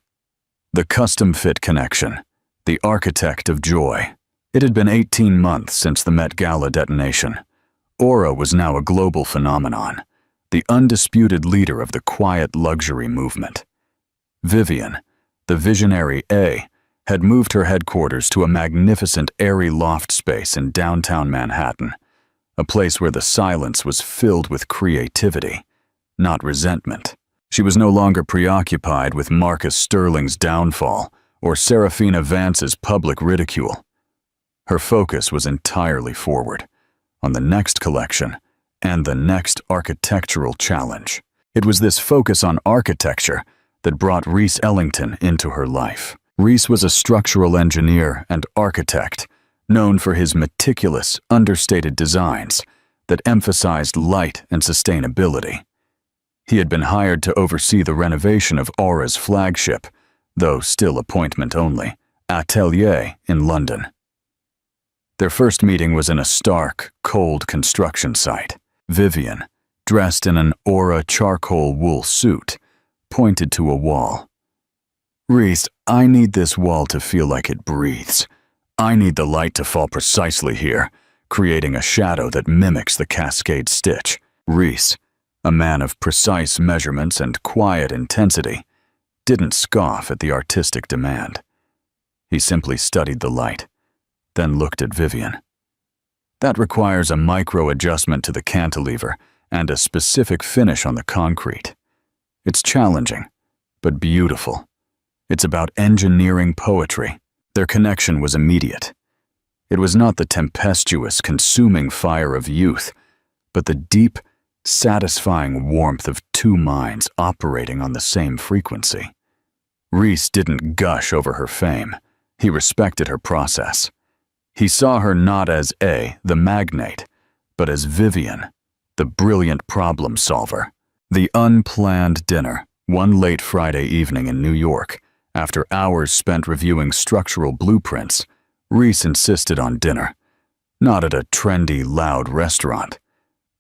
The custom-fit connection, the architect of joy. It had been 18 months since the Met Gala detonation. Aura was now a global phenomenon, the undisputed leader of the quiet luxury movement. Vivian, the visionary A, had moved her headquarters to a magnificent airy loft space in downtown Manhattan, a place where the silence was filled with creativity, not resentment. She was no longer preoccupied with Marcus Sterling's downfall or Serafina Vance's public ridicule. Her focus was entirely forward, on the next collection and the next architectural challenge. It was this focus on architecture that brought Rhys Ellington into her life. Rhys was a structural engineer and architect, known for his meticulous, understated designs that emphasized light and sustainability. He had been hired to oversee the renovation of Aura's flagship, though still appointment only, atelier in London. Their first meeting was in a stark, cold construction site. Vivian, dressed in an Aura charcoal wool suit, pointed to a wall. Rhys, I need this wall to feel like it breathes. I need the light to fall precisely here, creating a shadow that mimics the cascade stitch. Rhys, a man of precise measurements and quiet intensity, didn't scoff at the artistic demand. He simply studied the light, then looked at Vivian. That requires a micro-adjustment to the cantilever and a specific finish on the concrete. It's challenging, but beautiful. It's about engineering poetry. Their connection was immediate. It was not the tempestuous, consuming fire of youth, but the deep, satisfying warmth of two minds operating on the same frequency. Rhys didn't gush over her fame. He respected her process. He saw her not as A, the magnate, but as Vivian, the brilliant problem solver. The unplanned dinner, one late Friday evening in New York, after hours spent reviewing structural blueprints, Rhys insisted on dinner, not at a trendy, loud restaurant,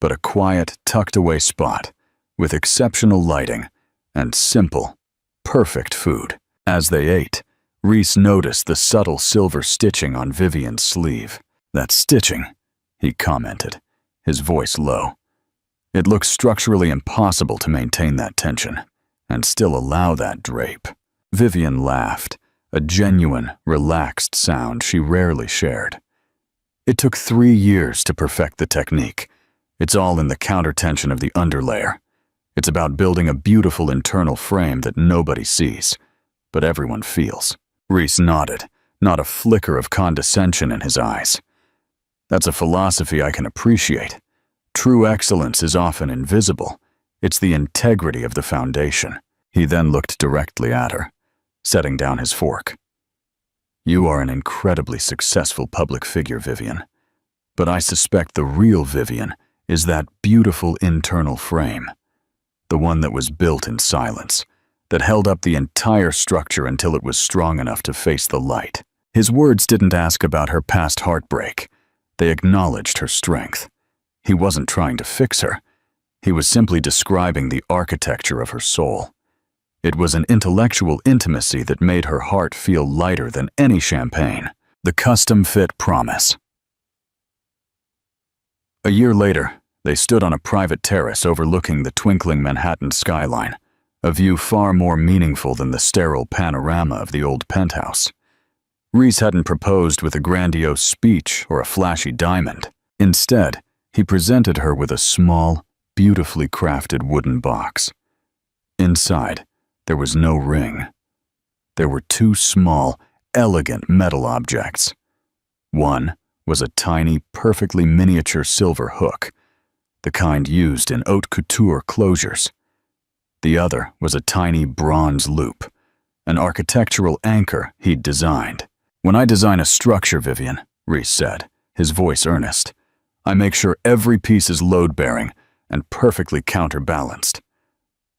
but a quiet, tucked-away spot with exceptional lighting and simple, perfect food. As they ate, Rhys noticed the subtle silver stitching on Vivian's sleeve. That stitching, he commented, his voice low. It looks structurally impossible to maintain that tension and still allow that drape. Vivian laughed, a genuine, relaxed sound she rarely shared. It took 3 years to perfect the technique. It's all in the countertension of the underlayer. It's about building a beautiful internal frame that nobody sees, but everyone feels. Rhys nodded, not a flicker of condescension in his eyes. That's a philosophy I can appreciate. True excellence is often invisible. It's the integrity of the foundation. He then looked directly at her, setting down his fork. You are an incredibly successful public figure, Vivian. But I suspect the real Vivian is that beautiful internal frame, the one that was built in silence, that held up the entire structure until it was strong enough to face the light. His words didn't ask about her past heartbreak. They acknowledged her strength. He wasn't trying to fix her. He was simply describing the architecture of her soul. It was an intellectual intimacy that made her heart feel lighter than any champagne. The custom-fit promise. A year later, they stood on a private terrace overlooking the twinkling Manhattan skyline, a view far more meaningful than the sterile panorama of the old penthouse. Reese hadn't proposed with a grandiose speech or a flashy diamond. Instead, he presented her with a small, beautifully crafted wooden box. Inside, there was no ring. There were two small, elegant metal objects. One was a tiny, perfectly miniature silver hook, the kind used in haute couture closures. The other was a tiny bronze loop, an architectural anchor he'd designed. "When I design a structure, Vivian," Reese said, his voice earnest, "I make sure every piece is load-bearing and perfectly counterbalanced.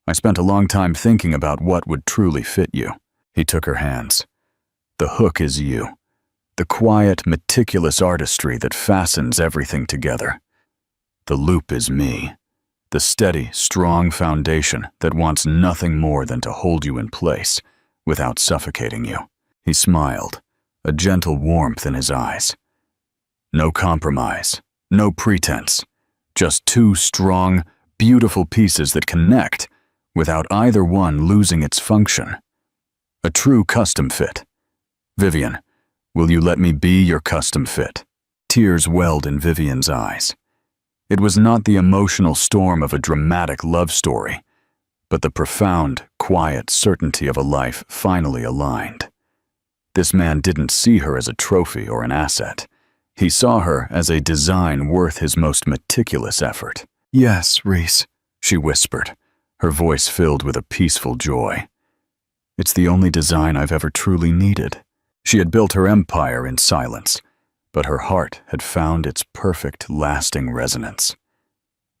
I spent a long time thinking about what would truly fit you." He took her hands. "The hook is you, the quiet, meticulous artistry that fastens everything together. The loop is me, the steady, strong foundation that wants nothing more than to hold you in place without suffocating you." He smiled, a gentle warmth in his eyes. "No compromise, no pretense, just two strong, beautiful pieces that connect without either one losing its function. A true custom fit. Vivian, will you let me be your custom fit?" Tears welled in Vivian's eyes. It was not the emotional storm of a dramatic love story, but the profound, quiet certainty of a life finally aligned. This man didn't see her as a trophy or an asset. He saw her as a design worth his most meticulous effort. "Yes, Reese," she whispered, her voice filled with a peaceful joy. "It's the only design I've ever truly needed." She had built her empire in silence, but her heart had found its perfect, lasting resonance.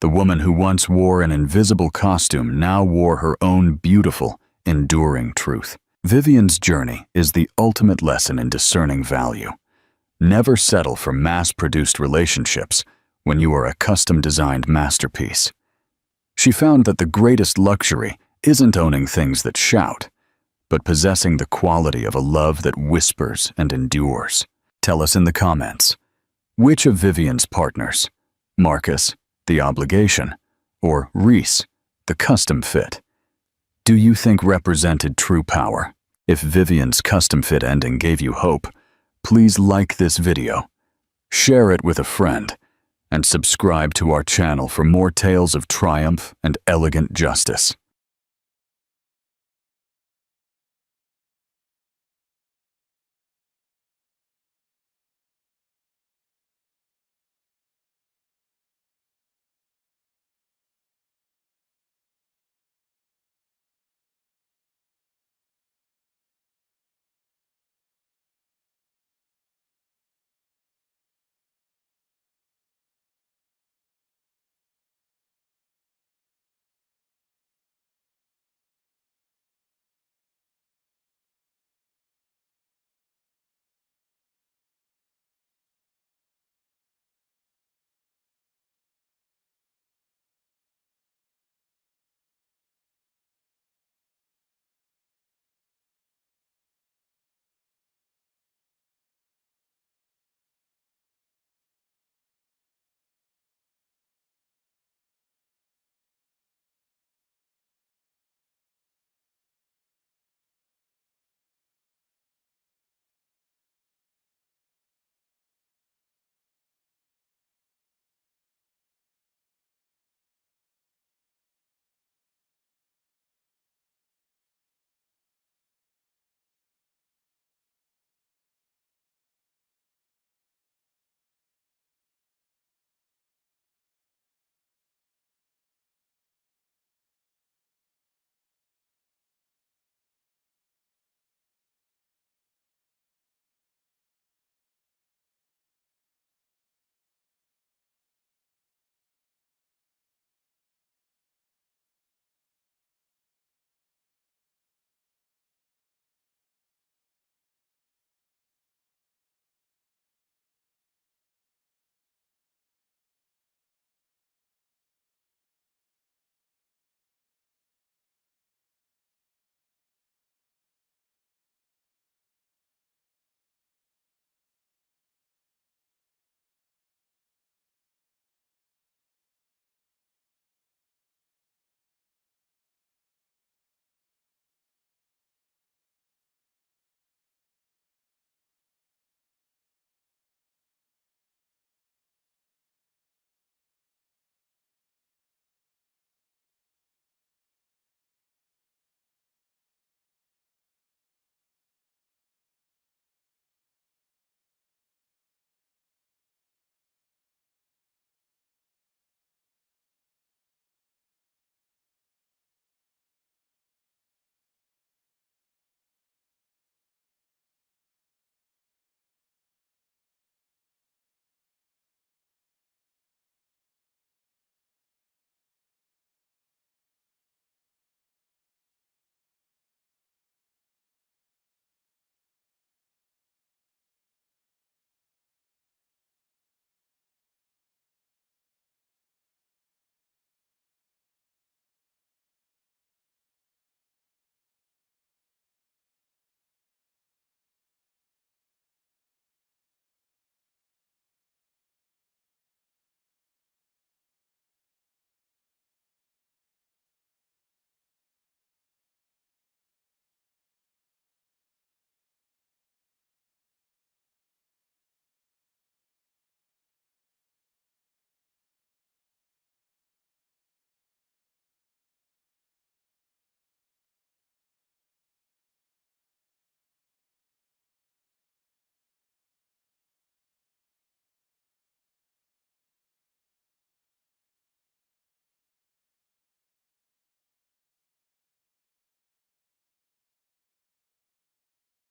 The woman who once wore an invisible costume now wore her own beautiful, enduring truth. Vivian's journey is the ultimate lesson in discerning value. Never settle for mass-produced relationships when you are a custom-designed masterpiece. She found that the greatest luxury isn't owning things that shout, but possessing the quality of a love that whispers and endures. Tell us in the comments, which of Vivian's partners, Marcus, the obligation, or Reese, the custom fit, do you think represented true power? If Vivian's custom fit ending gave you hope, please like this video, share it with a friend, and subscribe to our channel for more tales of triumph and elegant justice.